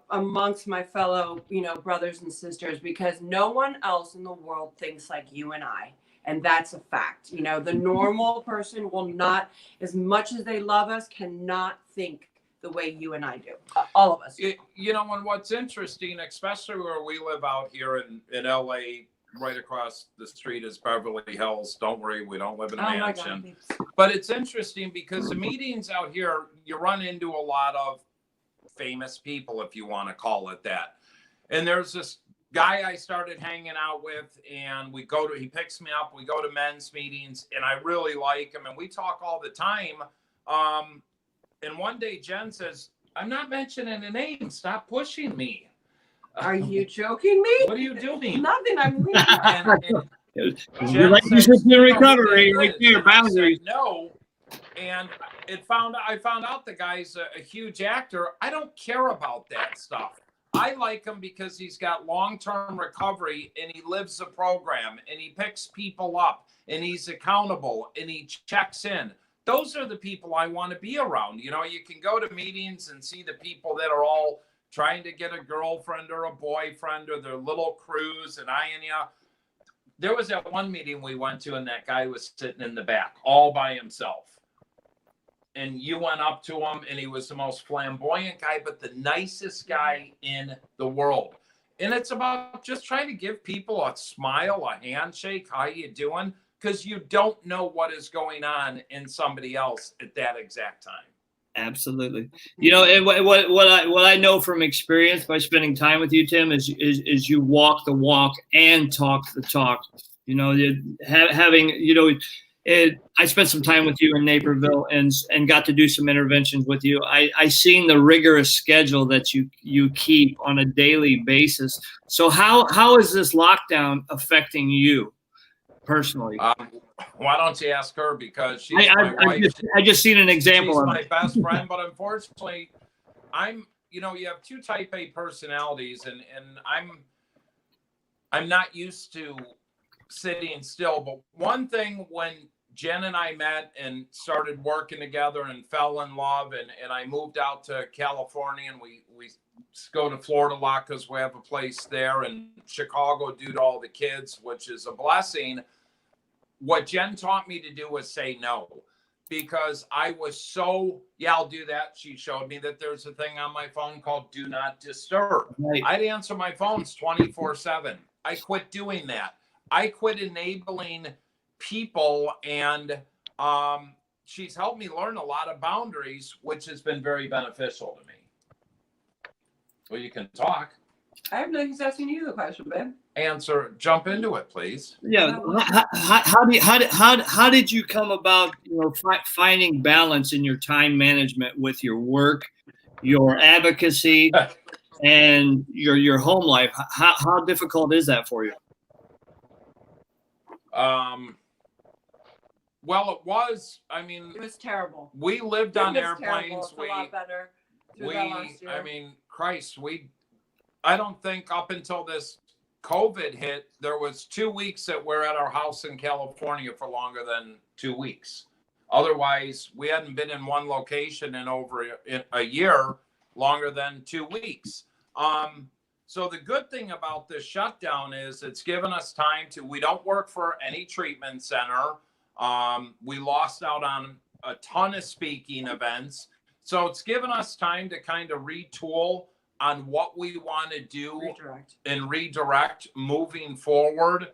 amongst my fellow, you know, brothers and sisters, because no one else in the world thinks like you and I. And that's a fact. You know, the normal person will not, as much as they love us, cannot think the way you and I do. All of us. You know, and what's interesting, especially where we live out here in LA, right across the street is Beverly Hills. Don't worry, we don't live in a mansion. But it's interesting because the meetings out here, you run into a lot of famous people, if you want to call it that. And there's this guy I started hanging out with, and he picks me up, we go to men's meetings, and I really like him, and we talk all the time. And one day Jenn says, I'm not mentioning a name, stop pushing me. Are you joking me? What are you doing? Nothing, I'm leaving. You're like you said in recovery, right there, boundaries. No. And I found out the guy's a huge actor. I don't care about that stuff. I like him because he's got long-term recovery and he lives the program and he picks people up and he's accountable and he checks in. Those are the people I want to be around. You know, you can go to meetings and see the people that are all trying to get a girlfriend or a boyfriend or their little crews and there was that one meeting we went to and that guy was sitting in the back all by himself. And you went up to him and he was the most flamboyant guy, but the nicest guy in the world. And it's about just trying to give people a smile, a handshake. How you doing? Because you don't know what is going on in somebody else at that exact time. Absolutely. You know, and what I know from experience by spending time with you, Tim, is you walk the walk and talk the talk. You know, having, you know, I spent some time with you in Naperville and got to do some interventions with you. I seen the rigorous schedule that you keep on a daily basis. So how is this lockdown affecting you personally? Why don't you ask her, because she's my wife. I just seen an example. She's my best friend, but unfortunately, you know, you have two type A personalities, and I'm not used to sitting still. But one thing, when Jenn and I met and started working together and fell in love, and I moved out to California, and we go to Florida a lot because we have a place there, and Chicago due to all the kids, which is a blessing. What Jenn taught me to do was say no, because I was so, I'll do that. She showed me that there's a thing on my phone called Do Not Disturb. Right. I'd answer my phones 24/7. I quit doing that. I quit enabling people, and she's helped me learn a lot of boundaries, which has been very beneficial to me. Well, you can talk. I have nothing asking you the question, babe. Jump into it, please. Yeah. How did you come about, you know, finding balance in your time management with your work, your advocacy, and your home life. How difficult is that for you? Well, it was. I mean, It was terrible. we lived It on was airplanes. terrible. It's a lot better through that last year. I mean, Christ, I don't think up until this COVID hit, there was 2 weeks that we're at our house in California for longer than 2 weeks. Otherwise, we hadn't been in one location in over a year longer than 2 weeks. So the good thing about this shutdown is it's given us time we don't work for any treatment center. We lost out on a ton of speaking events. So it's given us time to kind of retool on what we want to do and redirect moving forward.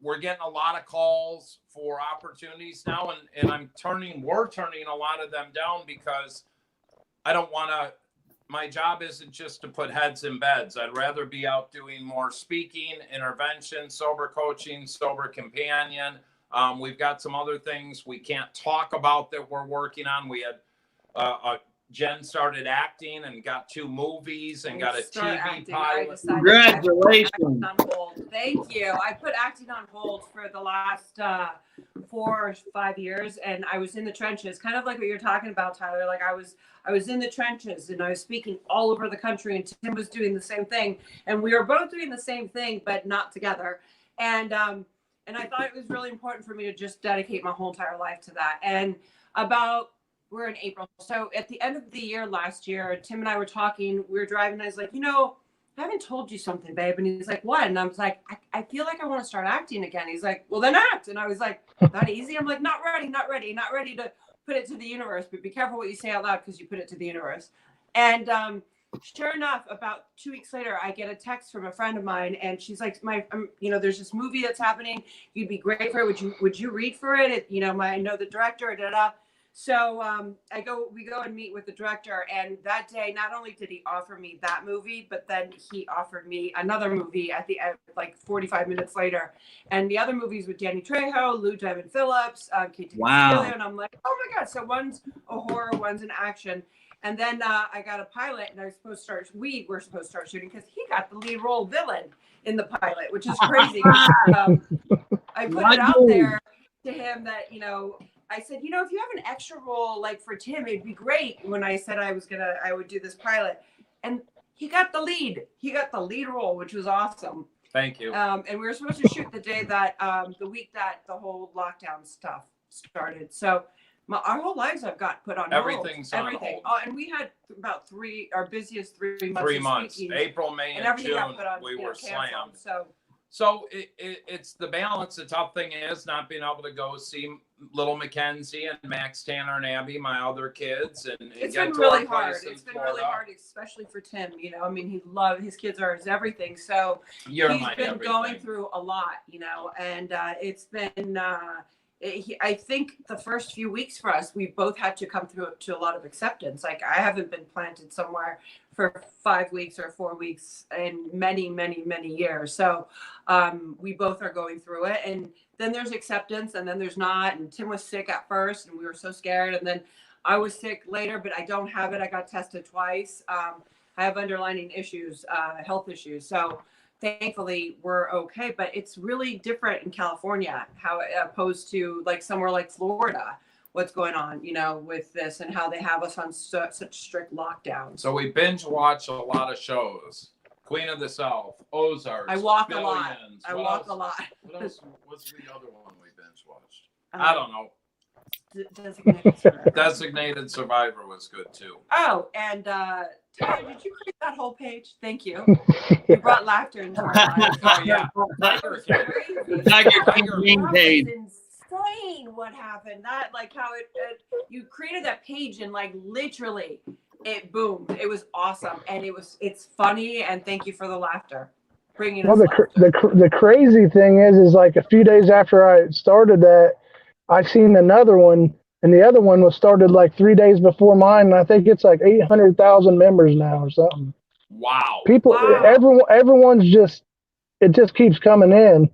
We're getting a lot of calls for opportunities now, and we're turning a lot of them down because I don't want to. My job isn't just to put heads in beds. I'd rather be out doing more speaking, intervention, sober coaching, sober companion. We've got some other things we can't talk about that we're working on. We had Jenn started acting and got 2 movies and got a TV pilot. Congratulations. Thank you. I put acting on hold for the last 4 or 5 years, and I was in the trenches, kind of like what you're talking about, Tyler. Like I was in the trenches and I was speaking all over the country, and Tim was doing the same thing, and we were both doing the same thing, but not together. And I thought it was really important for me to just dedicate my whole entire life to that. And we're in April. So at the end of the year last year, Tim and I were talking, we were driving, and I was like, I haven't told you something, babe. And he's like, what? And I was like, I feel like I want to start acting again. He's like, well, then act. And I was like, that easy? I'm like, not ready to put it to the universe, but be careful what you say out loud because you put it to the universe. And sure enough, about 2 weeks later, I get a text from a friend of mine, and she's like, there's this movie that's happening. You'd be great for it. Would you read for it? I know the director, So we go and meet with the director, and that day, not only did he offer me that movie, but then he offered me another movie at the end, like 45 minutes later. And the other movies with Danny Trejo, Lou Diamond Phillips, Katie Castillo, and I'm like, oh my God. So one's a horror, one's an action. And then I got a pilot, and we were supposed to start shooting because he got the lead role villain in the pilot, which is crazy. I put it out there to him that, I said, if you have an extra role like for Tim, it'd be great. When I said I would do this pilot, and he got the lead. He got the lead role, which was awesome. Thank you. And we were supposed to shoot the day that the week that the whole lockdown stuff started. So our whole lives have got put on hold. Everything's on hold. And we had about our busiest 3 months. 3 months. April, May, and June. We were slammed. So it's the balance. The tough thing is not being able to go see little Mackenzie and Max, Tanner, and Abby, my other kids, and it's get been to really our hard. place It's been really hard, especially for Tim. His kids are his everything. So he's been going through a lot, and it's been. I think the first few weeks for us, we both had to come through to a lot of acceptance. Like I haven't been planted somewhere for 5 weeks or 4 weeks in many, many, many years. So we both are going through it. And then there's acceptance, and then there's not. And Tim was sick at first, and we were so scared. And then I was sick later, but I don't have it. I got tested twice. I have underlying issues, health issues. So thankfully we're okay, but it's really different in California, opposed to like somewhere like Florida, what's going on, with this and how they have us on such strict lockdowns. So we binge watch a lot of shows. Queen of the South, Ozarks. I walk a lot. What else? What's the other one we binge watched? I don't know. Designated Survivor. Designated Survivor was good too. Oh, and Tyler, did you create that whole page? Thank you. You brought laughter into our lives. Oh yeah. Tiger page. Insane what happened. That like how you created that page and like literally it boomed. It was awesome, and it's funny, and thank you for the laughter. Bringing us the crazy thing is like a few days after I started that, I seen another one, and the other one was started like 3 days before mine, and I think it's like 800,000 members now or something. Wow. Everyone's it just keeps coming in.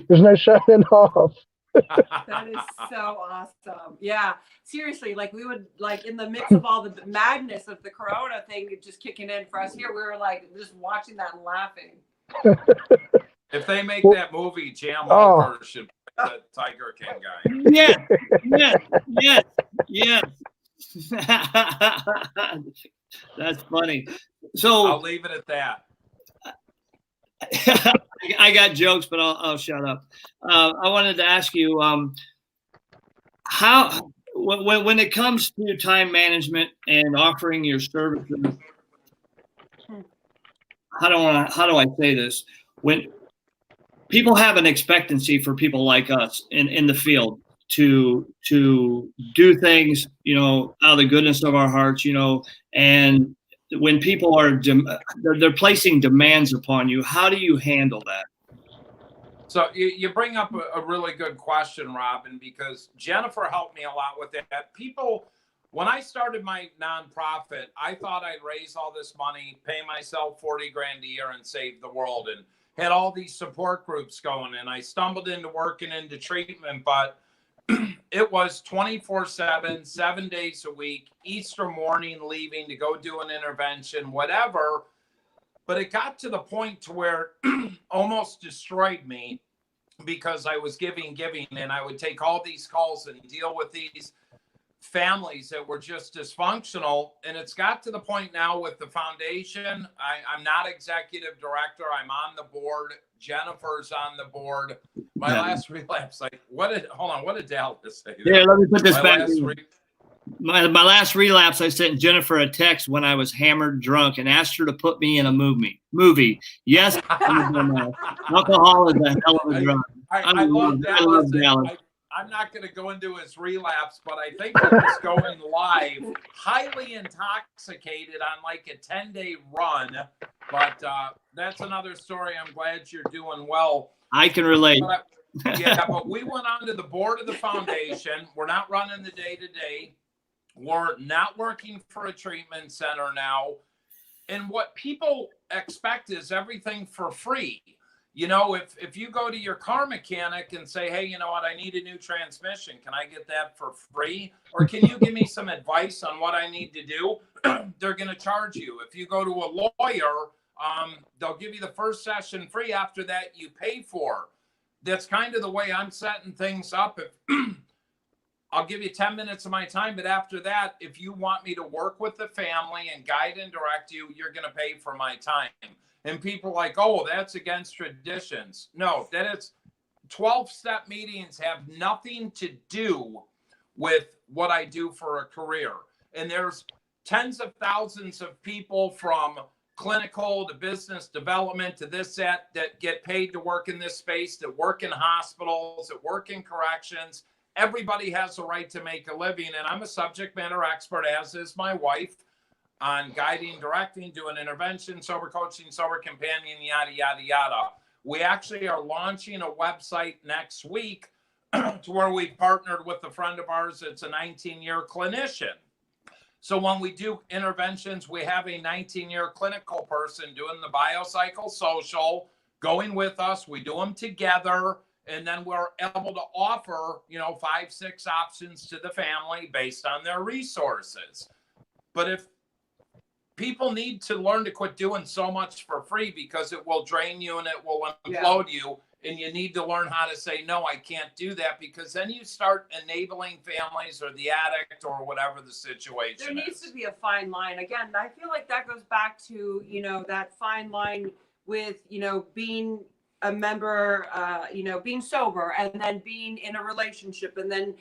There's no shutting off. That is so awesome. Yeah, seriously, like we would like in the mix of all the madness of the Corona thing just kicking in for us here, we were like just watching that and laughing. If they make that movie, Jam Oh. Walker should play the Tiger King guy. Yes. That's funny. So I'll leave it at that. I got jokes, but I'll shut up. I wanted to ask you, how when it comes to time management and offering your services, how do I say this? When people have an expectancy for people like us in the field to do things, out of the goodness of our hearts, and when people are they're placing demands upon you, how do you handle that? So you bring up a really good question, Robin, because Jennifer helped me a lot with that. People, when I started my nonprofit, I thought I'd raise all this money, pay myself 40 grand a year and save the world, and had all these support groups going. And I stumbled into working into treatment, but it was 24/7, 7 days a week, Easter morning leaving to go do an intervention, whatever. But it got to the point to where it almost destroyed me because I was giving, and I would take all these calls and deal with these families that were just dysfunctional. And it's got to the point now with the foundation. I'm not executive director. I'm on the board. Jennifer's on the board. My last relapse, what did Dallas say? Yeah, let me put this back. My last relapse, I sent Jennifer a text when I was hammered drunk and asked her to put me in a movie. Yes, alcohol is a hell of a drug. I love Dallas. I'm not going to go into his relapse, but I think he was going live, highly intoxicated on like a 10-day run. But that's another story. I'm glad you're doing well. I can relate. But we went on to the board of the foundation. We're not running the day-to-day. We're not working for a treatment center now. And what people expect is everything for free. If you go to your car mechanic and say, hey, you know what, I need a new transmission. Can I get that for free? Or can you give me some advice on what I need to do? They're going to charge you. If you go to a lawyer, they'll give you the first session free. After that, you pay for. That's kind of the way I'm setting things up. I'll give you 10 minutes of my time, but after that, if you want me to work with the family and guide and direct you, you're going to pay for my time. And people are like, oh, that's against traditions. No, that is 12-step meetings have nothing to do with what I do for a career. And there's tens of thousands of people from clinical to business development to this, that get paid to work in this space, that work in hospitals, that work in corrections. Everybody has a right to make a living. And I'm a subject matter expert, as is my wife, on guiding, directing, doing intervention, sober coaching, sober companion, yada, yada, yada. We actually are launching a website next week to where we've partnered with a friend of ours that's a 19-year clinician. So when we do interventions, we have a 19-year clinical person doing the biopsychosocial, going with us. We do them together, and then we're able to offer, 5-6 options to the family based on their resources. But if people need to learn to quit doing so much for free, because it will drain you and it will implode you. And you need to learn how to say, no, I can't do that, because then you start enabling families or the addict or whatever the situation is. There needs to be a fine line. Again, I feel like that goes back to, that fine line with, being a member, being sober, and then being in a relationship, and then,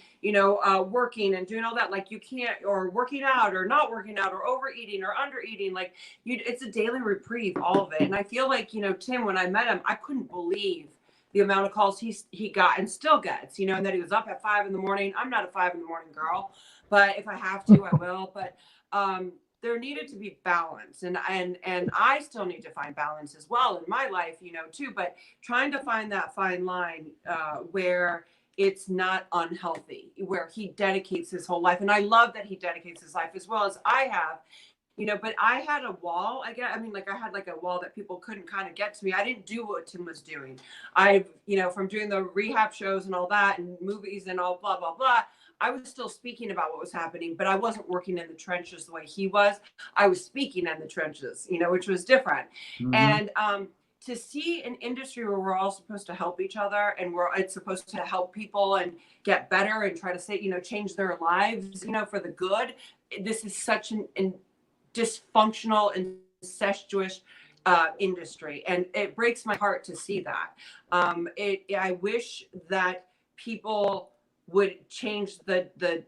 working and doing all that. Like you can't, or working out or not working out, or overeating or undereating. Like it's a daily reprieve, all of it. And I feel like, Tim, when I met him, I couldn't believe the amount of calls he got and still gets, and that he was up at 5 a.m. I'm not a 5 a.m. girl, but if I have to, I will. But there needed to be balance, and I still need to find balance as well in my life, too. But trying to find that fine line where it's not unhealthy, where he dedicates his whole life, and I love that he dedicates his life as well as I have, but I had a wall. I had like a wall that people couldn't kind of get to me. I didn't do what Tim was doing. From doing the rehab shows and all that and movies and all blah, blah, blah, I was still speaking about what was happening, but I wasn't working in the trenches the way he was. I was speaking in the trenches, which was different. Mm-hmm. And, to see an industry where we're all supposed to help each other and it's supposed to help people and get better and try to say, change their lives, for the good. This is such an dysfunctional, incestuous industry. And it breaks my heart to see that. I wish that people would change the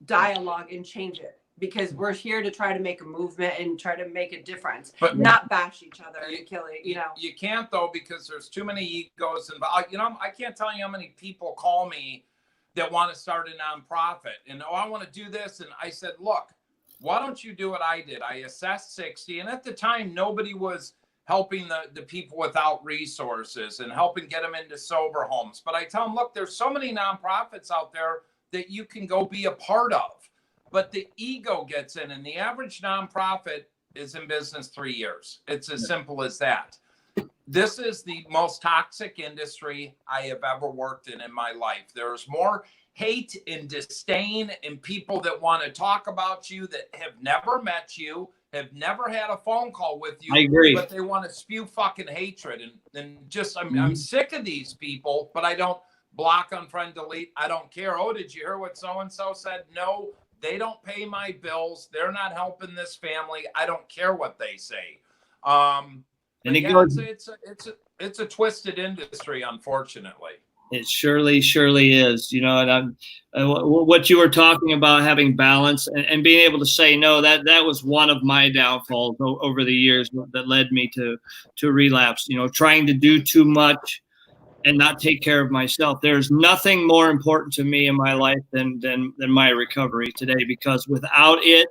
dialogue and change it. Because we're here to try to make a movement and try to make a difference, but not bash each other and kill it. You can't though, because there's too many egos involved. I can't tell you how many people call me that want to start a nonprofit and I want to do this. And I said, look, why don't you do what I did? I assessed 60, and at the time nobody was helping the people without resources and helping get them into sober homes. But I tell them, look, there's so many nonprofits out there that you can go be a part of. But the ego gets in, and the average nonprofit is in business 3 years. It's as simple as that. This is the most toxic industry I have ever worked in my life. There's more hate and disdain and people that want to talk about you that have never met you, have never had a phone call with you. I agree. But they want to spew fucking hatred. And just, I'm sick of these people, but I don't block, unfriend, delete. I don't care. Oh, did you hear what so-and-so said? No. They don't pay my bills. They're not helping this family. I don't care what they say. And it's a twisted industry, unfortunately. It surely is. And what you were talking about, having balance and being able to say no, that was one of my downfalls over the years that led me to relapse. Trying to do too much and not take care of myself. There's nothing more important to me in my life than my recovery today, because without it,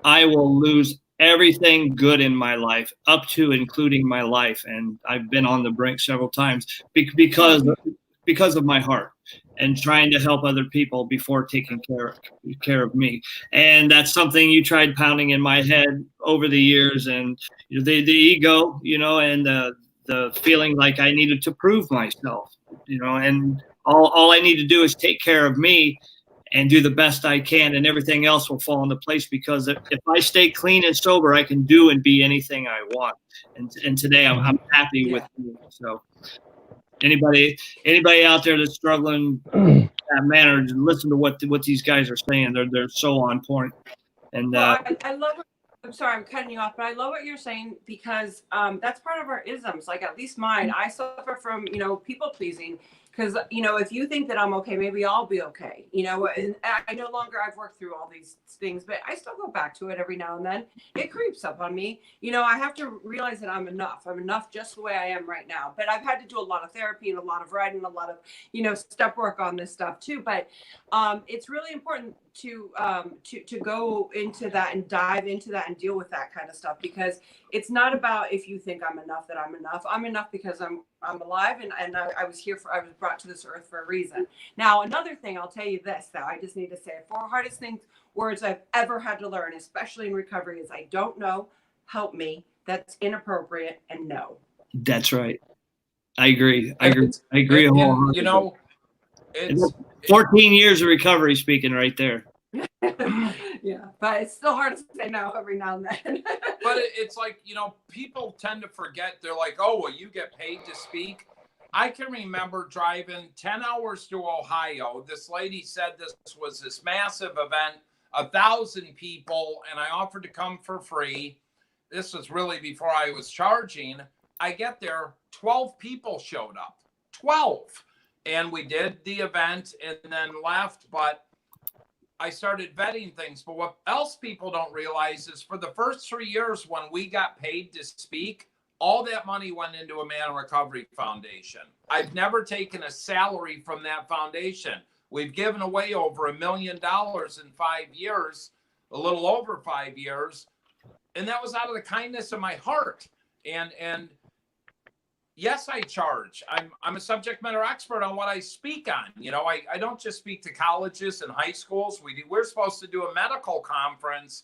I will lose everything good in my life, up to including my life. And I've been on the brink several times because of my heart and trying to help other people before taking care of me. And that's something you tried pounding in my head over the years, and the ego, and the feeling like I needed to prove myself, and all I need to do is take care of me and do the best I can, and everything else will fall into place, because if I stay clean and sober, I can do and be anything I want. And today I'm happy with you. So anybody out there that's struggling in that manner, just listen to what these guys are saying. They're so on point. And I love it. I'm sorry, I'm cutting you off, but I love what you're saying, because that's part of our isms. Like, at least mine, I suffer from, people pleasing, because, if you think that I'm okay, maybe I'll be okay. And I no longer, I've worked through all these things, but I still go back to it every now and then. It creeps up on me. I have to realize that I'm enough. I'm enough just the way I am right now. But I've had to do a lot of therapy and a lot of writing, a lot of, step work on this stuff too. But it's really important to go into that and dive into that and deal with that kind of stuff, because it's not about if you think I'm enough that I'm enough. I'm enough because I'm alive, and I was brought to this earth for a reason. Now, another thing, I'll tell you this, though, I just need to say it. 4 hardest words I've ever had to learn, especially in recovery, is I don't know, help me, that's inappropriate, and no. That's right. I agree. And, it's 14 years of recovery speaking right there. Yeah, but it's still hard to say no every now and then. But it's like, people tend to forget. They're like, oh, well, you get paid to speak. I can remember driving 10 hours to Ohio. This lady said this was this massive event, 1,000 people, and I offered to come for free. This was really before I was charging. I get there, 12 people showed up. 12. And we did the event and then left, but I started vetting things. But what else people don't realize is for the first 3 years when we got paid to speak, all that money went into a Man Recovery Foundation. I've never taken a salary from that foundation. We've given away over $1 million in 5 years, a little over 5 years. And that was out of the kindness of my heart. And yes, I charge. I'm a subject matter expert on what I speak on. I don't just speak to colleges and high schools. We're supposed to do a medical conference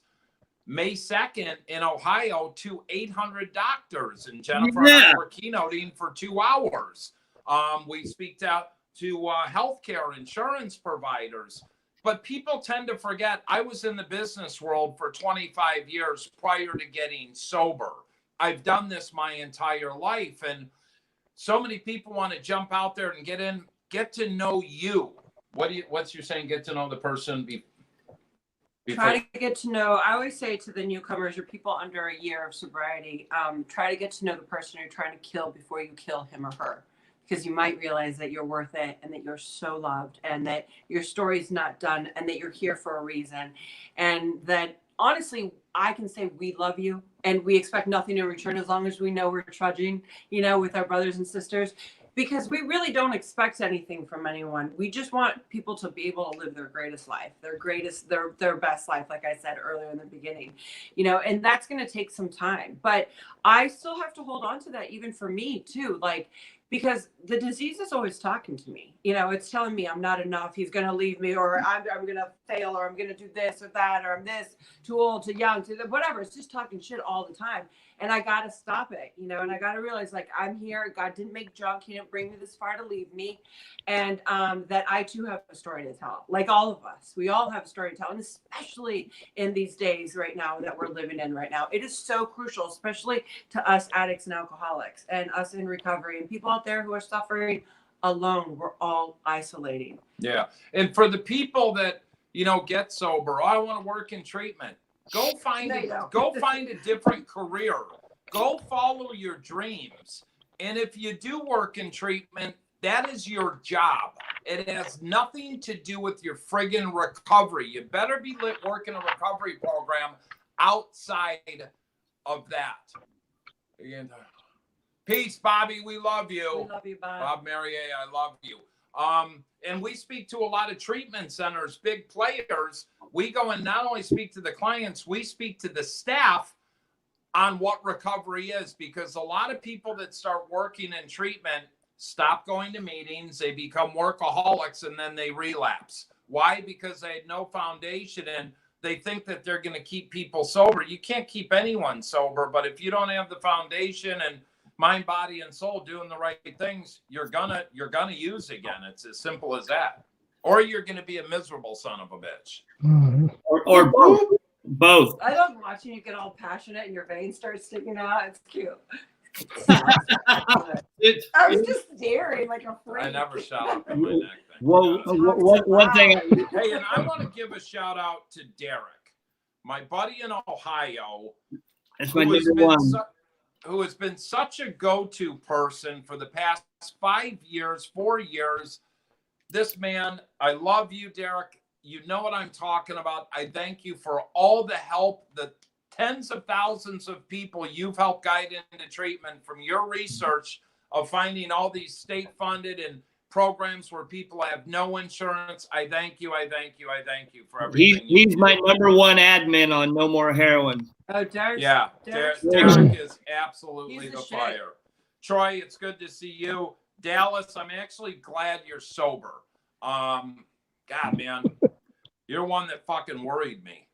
May 2nd in Ohio to 800 doctors, and Jennifer and I were keynoting for 2 hours. We speak to healthcare insurance providers, but people tend to forget I was in the business world for 25 years prior to getting sober. I've done this my entire life, and so many people want to jump out there and get to know you. What's you saying? Get to know the person. Try to get to know, I always say to the newcomers or people under a year of sobriety, try to get to know the person you're trying to kill before you kill him or her, because you might realize that you're worth it and that you're so loved and that your story's not done and that you're here for a reason. And that honestly, I can say we love you and we expect nothing in return as long as we know we're trudging, with our brothers and sisters. Because we really don't expect anything from anyone. We just want people to be able to live their greatest life, their best life, like I said earlier in the beginning, and that's going to take some time. But I still have to hold on to that, even for me too, because the disease is always talking to me. It's telling me I'm not enough. He's going to leave me, or I'm going to fail, or I'm going to do this or that, or I'm this, too old, too young, whatever. It's just talking shit all the time. And I got to stop it, and I got to realize, I'm here. God didn't make junk. He didn't bring me this far to leave me. And that I too have a story to tell. Like all of us, we all have a story to tell. And especially in these days right now that we're living in right now, it is so crucial, especially to us addicts and alcoholics and us in recovery and people out there who are suffering alone. We're all isolating. Yeah. And for the people that, get sober, I want to work in treatment. Go find a different career. Go follow your dreams. And if you do work in treatment, that is your job. It has nothing to do with your friggin' recovery. You better be working a recovery program outside of that. Peace, Bobby. We love you. We love you, Bob. Bob Marier, I love you. And we speak to a lot of treatment centers, big players. We go and not only speak to the clients, we speak to the staff on what recovery is, because a lot of people that start working in treatment stop going to meetings, they become workaholics, and then they relapse. Why? Because they had no foundation and they think that they're going to keep people sober. You can't keep anyone sober, but if you don't have the foundation and mind, body, and soul doing the right things, you're gonna use again. It's as simple as that. Or you're gonna be a miserable son of a bitch. Mm-hmm. Or both. Both. I love watching you get all passionate and your veins start sticking out. It's cute. I was just staring like a freak. I never shot up in my neck. Well, one thing. Hey, and I want to give a shout out to Derek, my buddy in Ohio. That's my number one. Who has been such a go-to person for the past 4 years. This man, I love you, Derek. You know what I'm talking about. I thank you for all the help, the tens of thousands of people you've helped guide into treatment from your research of finding all these state-funded and programs where people have no insurance. I thank you. I thank you. I thank you for everything. He's my number one admin on No More Heroin. Oh, Derek. Yeah, Derek is absolutely the fire. Troy, it's good to see you. Dallas, I'm actually glad you're sober. God, man, you're one that fucking worried me.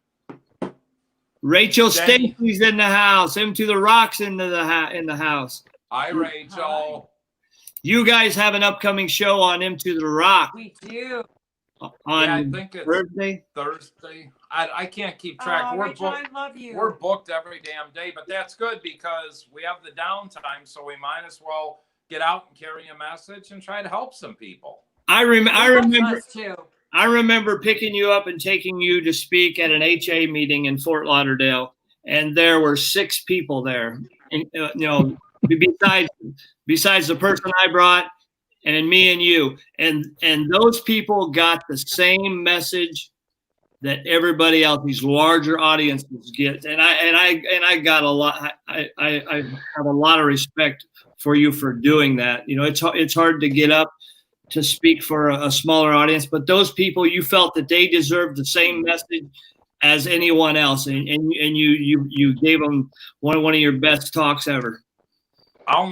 Rachel Stacy's in the house. Into the Rocks in the house. Hi, Rachel. You guys have an upcoming show on Into the Rock. We do. On I think it's Thursday. I can't keep track. We're Rachel, booked. I love you. We're booked every damn day, but that's good because we have the downtime, so we might as well get out and carry a message and try to help some people. I remember Us too. I remember picking you up and taking you to speak at an HA meeting in Fort Lauderdale, and there were 6 people there. And, besides the person I brought, and me and you, and those people got the same message that everybody else, these larger audiences, get. And I got a lot. I have a lot of respect for you for doing that. It's hard to get up to speak for a smaller audience, but those people, you felt that they deserved the same message as anyone else, and you gave them one of your best talks ever. I'll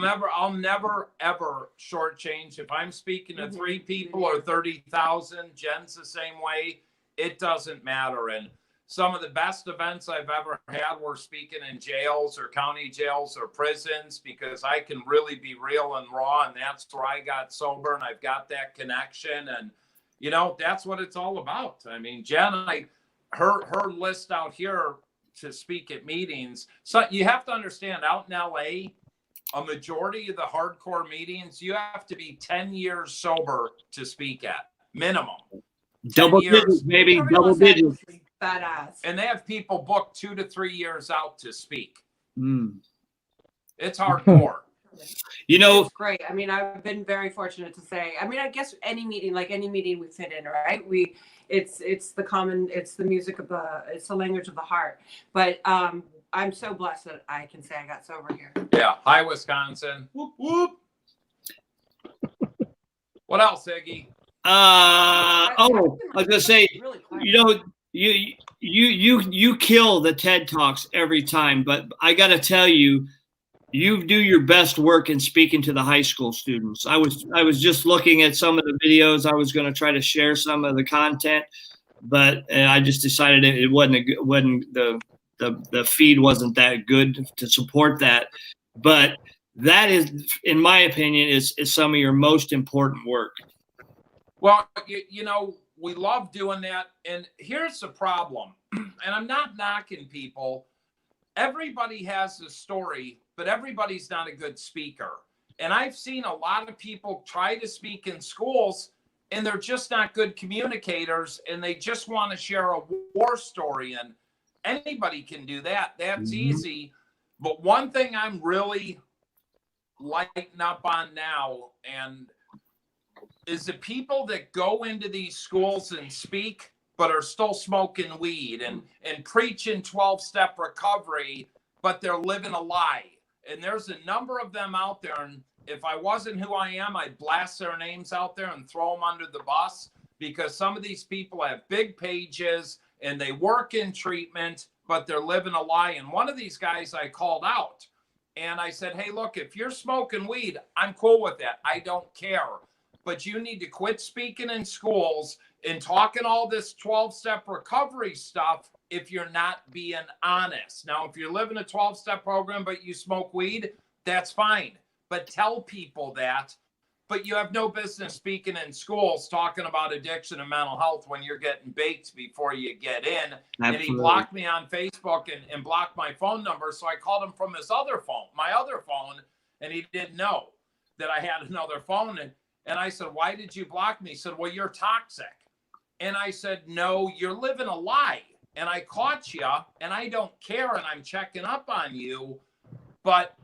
never ever shortchange. If I'm speaking to 3 people or 30,000, Jen's the same way. It doesn't matter. And some of the best events I've ever had were speaking in jails or county jails or prisons, because I can really be real and raw. And that's where I got sober, and I've got that connection. And, you know, that's what it's all about. I mean, Jenn, her list out here to speak at meetings. So you have to understand, out in LA, a majority of the hardcore meetings, you have to be 10 years sober to speak at, minimum. Double digits, baby, double digits. Badass. And they have people booked 2 to 3 years out to speak. Mm. It's hardcore. You know, It's great. I mean, I've been very fortunate to say, I mean, I guess any meeting we fit in, right? It's the music of it's the language of the heart. But I'm so blessed that I can say I got sober here. Yeah. Hi, Wisconsin. Whoop, whoop. What else, Higgy? I was gonna say, Really quiet. you know, you kill the TED Talks every time, but I gotta tell you, you do your best work in speaking to the high school students. I was just looking at some of the videos. I was going to try to share some of the content, but I just decided it wasn't the feed wasn't that good to support that. But that is, in my opinion, is some of your most important work. Well, you know, we love doing that. And here's the problem, and I'm not knocking people. Everybody has a story, but everybody's not a good speaker. And I've seen a lot of people try to speak in schools, and they're just not good communicators, and they just want to share a war story. And anybody can do that. That's easy. But one thing I'm really lighting up on now, and is the people that go into these schools and speak, but are still smoking weed and preaching 12-step recovery, but they're living a lie. And there's a number of them out there. And if I wasn't who I am, I'd blast their names out there and throw them under the bus, because some of these people have big pages and they work in treatment, but they're living a lie. And one of these guys I called out, and I said, hey, look, if you're smoking weed, I'm cool with that. I don't care. But you need to quit speaking in schools and talking all this 12-step recovery stuff if you're not being honest. Now, if you're living a 12-step program but you smoke weed, that's fine. But tell people that. But you have no business speaking in schools talking about addiction and mental health when you're getting baked before you get in. Absolutely. And he blocked me on Facebook and blocked my phone number. So I called him from his other phone, my other phone, and he didn't know that I had another phone. And I said, why did you block me? He said, well, you're toxic. And I said, no, you're living a lie. And I caught you, and I don't care, and I'm checking up on you. But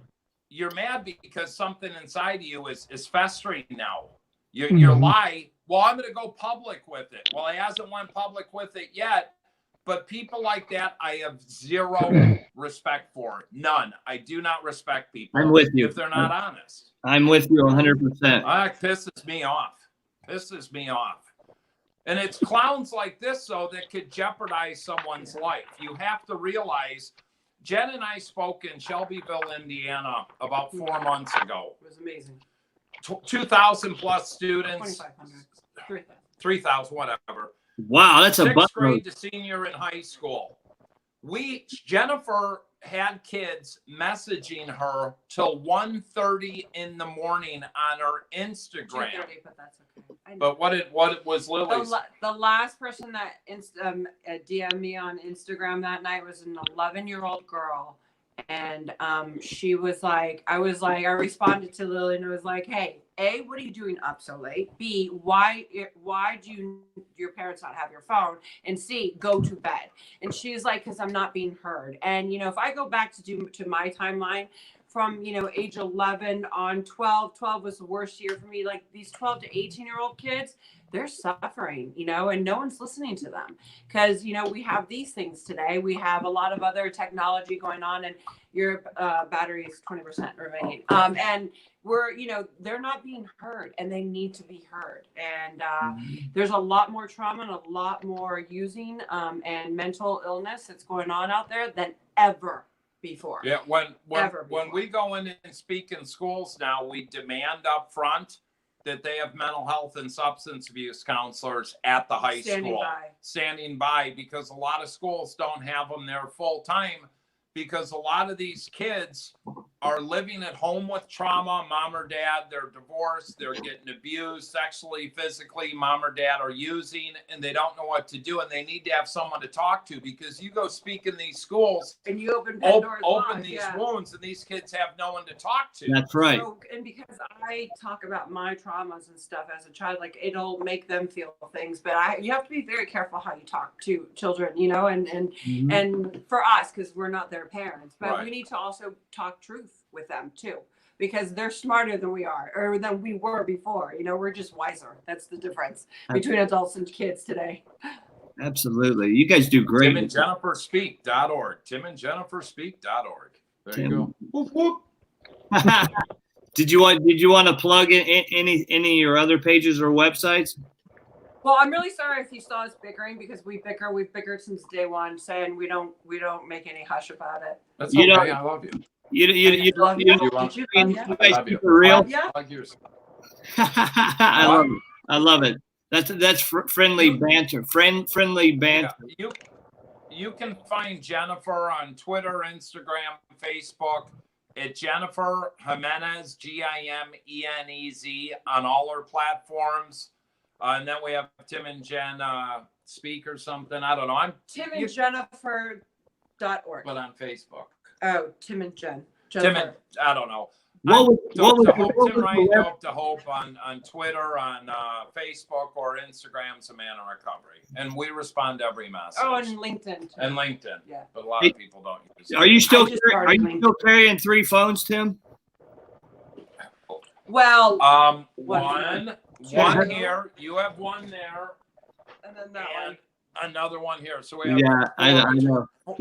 you're mad because something inside you is festering now. Your lie, well, I'm going to go public with it. Well, he hasn't went public with it yet. But people like that, I have zero respect for. None. I do not respect people. I'm with you. If they're not honest. I'm with you 100%. That pisses me off. And it's clowns like this, though, that could jeopardize someone's life. You have to realize, Jenn and I spoke in Shelbyville, Indiana, about 4 months ago. It was amazing. 2,000 plus students. 2,500. 3,000, whatever. Wow, that's a Sixth grade to senior in high school. Jennifer had kids messaging her till 1:30 in the morning on her Instagram. 2:30, but that's okay. But what was Lily's? The last person that DM'd me on Instagram that night was an 11-year-old girl. And she was like, I responded to Lily and I was like, hey, A, what are you doing up so late? B, why do your parents not have your phone? And C, go to bed. And she's like, because I'm not being heard. And, you know, if I go back to my timeline from, you know, age 11 on 12 was the worst year for me. Like these 12 to 18-year-old kids, they're suffering, you know, and no one's listening to them because, you know, we have these things today. We have a lot of other technology going on and your battery is 20% remaining. And we're, you know, they're not being heard and they need to be heard. And there's a lot more trauma and a lot more using and mental illness that's going on out there than ever before. Yeah, when we go in and speak in schools now, we demand up front that they have mental health and substance abuse counselors at the high school standing by, because a lot of schools don't have them there full time, because a lot of these kids are living at home with trauma. Mom or dad, they're divorced, they're getting abused sexually, physically, mom or dad are using, and they don't know what to do, and they need to have someone to talk to, because you go speak in these schools and you open these wounds, and these kids have no one to talk to. That's right. So, and because I talk about my traumas and stuff as a child, like it'll make them feel things, but you have to be very careful how you talk to children, you know, and for us, because we're not their parents, but we need to also talk truth with them too, because they're smarter than we are, or than we were before. You know, we're just wiser. That's the difference between adults and kids today. Absolutely. You guys do great. TimandJenniferSpeak.org. TimandJenniferSpeak.org. There you go. Whoop, whoop. Did you want to plug in any of your other pages or websites? Well, I'm really sorry if you saw us bickering, because we've bickered since day one, saying we don't make any hush about it. That's okay. I love you. You love you. guys keep it real. Yeah. I love it. That's friendly banter. Friendly banter. Yeah. You can find Jennifer on Twitter, Instagram, Facebook at Jennifer Gimenez, Gimenez, on all our platforms. And then we have Tim and Jen speak or something. I don't know. I'm TimandJennifer.org. But on Facebook. Oh, Tim and Jen. Tim and I don't know. Tim Ryan Dope to Hope on Twitter, on Facebook, or Instagram's A Man in Recovery, and we respond to every message. Oh, and LinkedIn. And LinkedIn. Yeah. But a lot of people don't use it. Are you still carrying 3 phones, Tim? Well, one here. You have one there, and then that one. Another one here. So we have I know. 4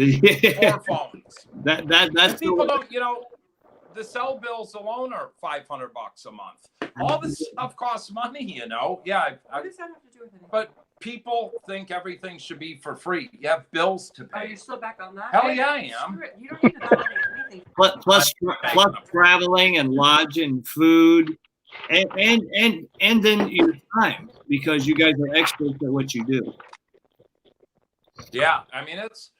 phones. That's people don't. You know, the cell bills alone are $500 a month. All this stuff costs money. You know. Yeah. What does that have to do with anything? But people think everything should be for free. You have bills to pay. Are you still back on that? Hell yeah, I am. You don't need to validate anything. Plus traveling and lodging, food, and then your time, because you guys are experts at what you do. Yeah, I mean, it's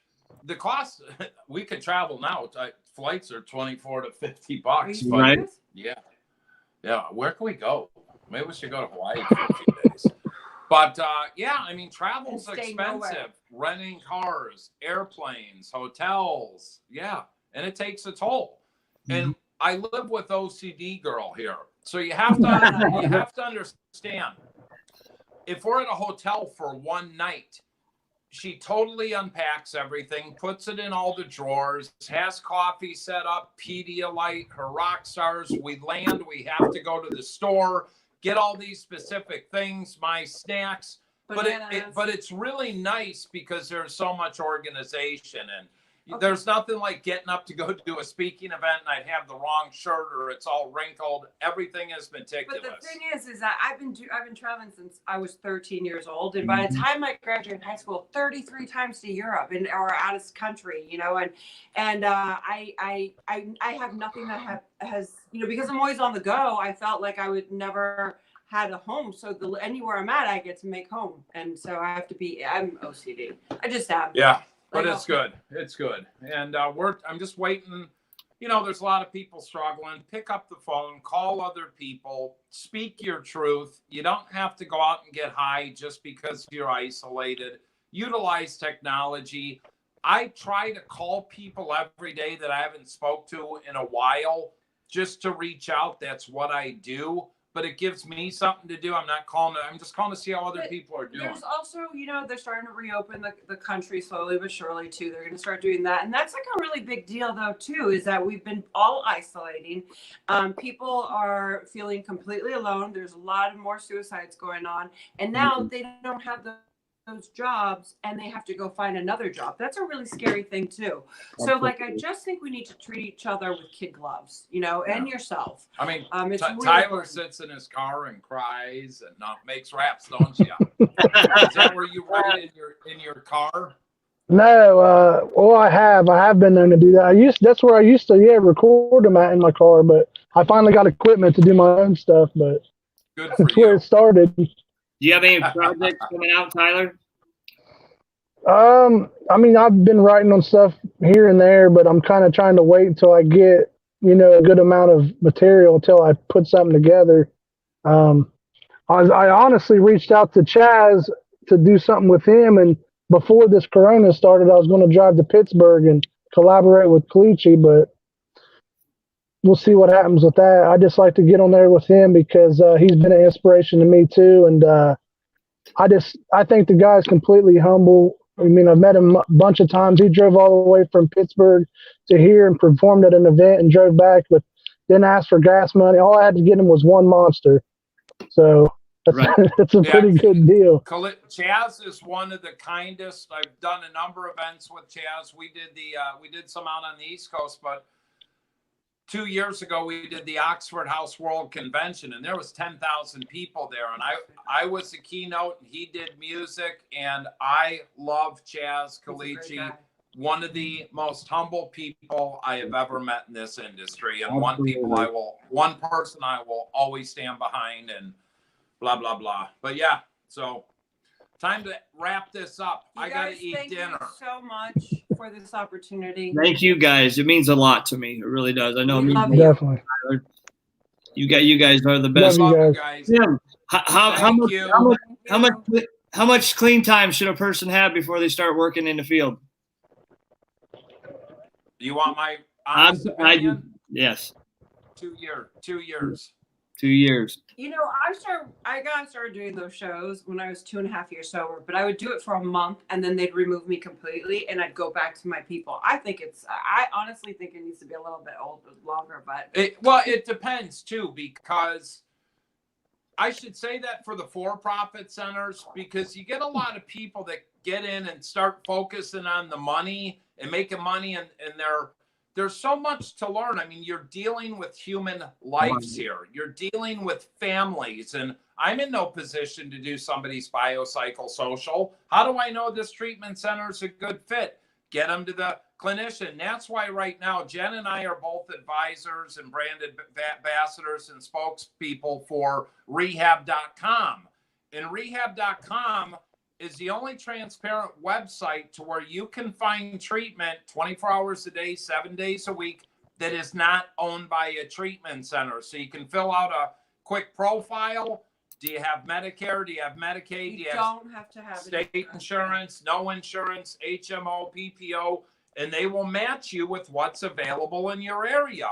the cost. We could travel now. Flights are $24 to $50, right? Yeah. Where can we go? Maybe we should go to Hawaii for a few days. But yeah, I mean, travel's expensive. Nowhere. Renting cars, airplanes, hotels. Yeah, and it takes a toll. And I live with OCD girl here, so you have to understand. If we're at a hotel for one night, she totally unpacks everything, puts it in all the drawers, has coffee set up, Pedialyte, her rock stars. We land, we have to go to the store, get all these specific things, my snacks. But it's really nice because there's so much organization, and there's nothing like getting up to go do a speaking event and I'd have the wrong shirt or it's all wrinkled. Everything is meticulous. But the thing is that I've been traveling since I was 13 years old, and by the time I graduated high school, 33 times to Europe or out of country, you know, and I have nothing that has, you know, because I'm always on the go. I felt like I would never had a home, so anywhere I'm at, I get to make home, and so I have to be. I'm OCD. I just have. Yeah. But it's good. It's good. And I'm just waiting. You know, there's a lot of people struggling. Pick up the phone, call other people, speak your truth. You don't have to go out and get high just because you're isolated. Utilize technology. I try to call people every day that I haven't spoke to in a while just to reach out. That's what I do. But it gives me something to do. I'm not calling. I'm just calling to see how other people are doing. There's also, you know, they're starting to reopen the country slowly but surely too. They're going to start doing that, and that's like a really big deal though too. Is that we've been all isolating. People are feeling completely alone. There's a lot of more suicides going on, and now they don't have those jobs, and they have to go find another job. That's a really scary thing too. So like, I just think we need to treat each other with kid gloves, you know, and yourself. I mean, really Tyler sits in his car and cries and makes raps, don't you? Is that where you write in your car? No, well, I have been known to do that. That's where I used to record them in my car, but I finally got equipment to do my own stuff. But Good for That's where you. it started. Do you have any projects coming out, Tyler? I mean, I've been writing on stuff here and there, but I'm kind of trying to wait until I get, a good amount of material until I put something together. I honestly reached out to Chaz to do something with him, and before this Corona started, I was going to drive to Pittsburgh and collaborate with Calici, but we'll see what happens with that. I just like to get on there with him because he's been an inspiration to me too, and I think the guy's completely humble. I mean, I've met him a bunch of times. He drove all the way from Pittsburgh to here and performed at an event and drove back, but didn't ask for gas money. All I had to get him was one monster. So that's, Right. that's a pretty good deal. Chaz is one of the kindest. I've done a number of events with Chaz. We did some out on the East Coast, but 2 years ago we did the Oxford House World Convention, and there was 10,000 people there, and I was the keynote, and he did music, and I love Chaz Calici, one of the most humble people I have ever met in this industry, and one person I will always stand behind, and blah blah blah. But yeah, so time to wrap this up. I gotta eat dinner. Thank you so much for this opportunity. Thank you guys. It means a lot to me. It really does. I know it means love a lot. Definitely. You guys are the best. Love you Love guys. you guys. Tim, how much clean time should a person have before they start working in the field? Do you want my honest opinion? Yes. 2 years. 2 years. 2 years. I got started doing those shows when I was 2.5 years sober, but I would do it for a month and then they'd remove me completely and I'd go back to my people. I honestly think it needs to be a little bit longer, but it depends too, because I should say that for the for-profit centers, because you get a lot of people that get in and start focusing on the money and making money, and there's so much to learn. I mean, you're dealing with human lives here. You're dealing with families, and I'm in no position to do somebody's biopsychosocial. How do I know this treatment center is a good fit? Get them to the clinician. That's why right now, Jenn and I are both advisors and brand ambassadors and spokespeople for rehab.com. And rehab.com is the only transparent website to where you can find treatment 24 hours a day, 7 days a week that is not owned by a treatment center. So you can fill out a quick profile. Do you have Medicare? Do you have Medicaid? you don't have to have state insurance, no insurance, HMO, PPO, and they will match you with what's available in your area.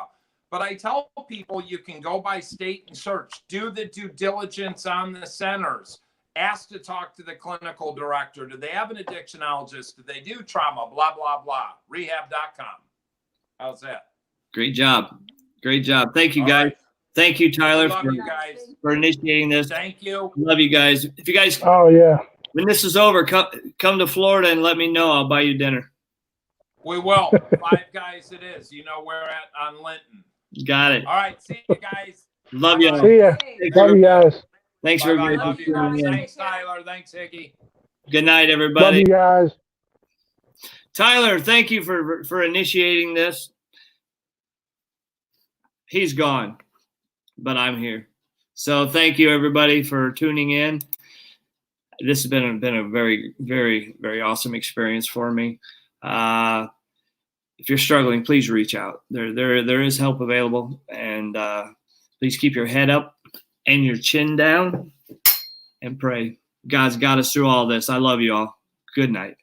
But I tell people you can go by state and search, do the due diligence on the centers, ask to talk to the clinical director. Do they have an addictionologist? Do they do trauma? Blah, blah, blah. Rehab.com. How's that? Great job. Great job. Thank you, All guys. right. Thank you, Tyler, Love you guys. for initiating this. Thank you. Love you guys. If you guys, Oh, yeah. when this is over, come to Florida and let me know. I'll buy you dinner. We will. 5 Guys it is. You know where at on Linton. Got it. All right. See you guys. Love you. Bye-bye. See ya. Love you guys. Thanks for Bye-bye. everybody Love you tuning guys. in. Thanks, Tyler. Thanks, Higgy. Good night, Love everybody. you guys. Tyler, thank you for initiating this. He's gone, but I'm here. So thank you, everybody, for tuning in. This has been a very, very, very awesome experience for me. If you're struggling, please reach out. There is help available, and please keep your head up and your chin down and pray. God's got us through all this. I love you all. Good night.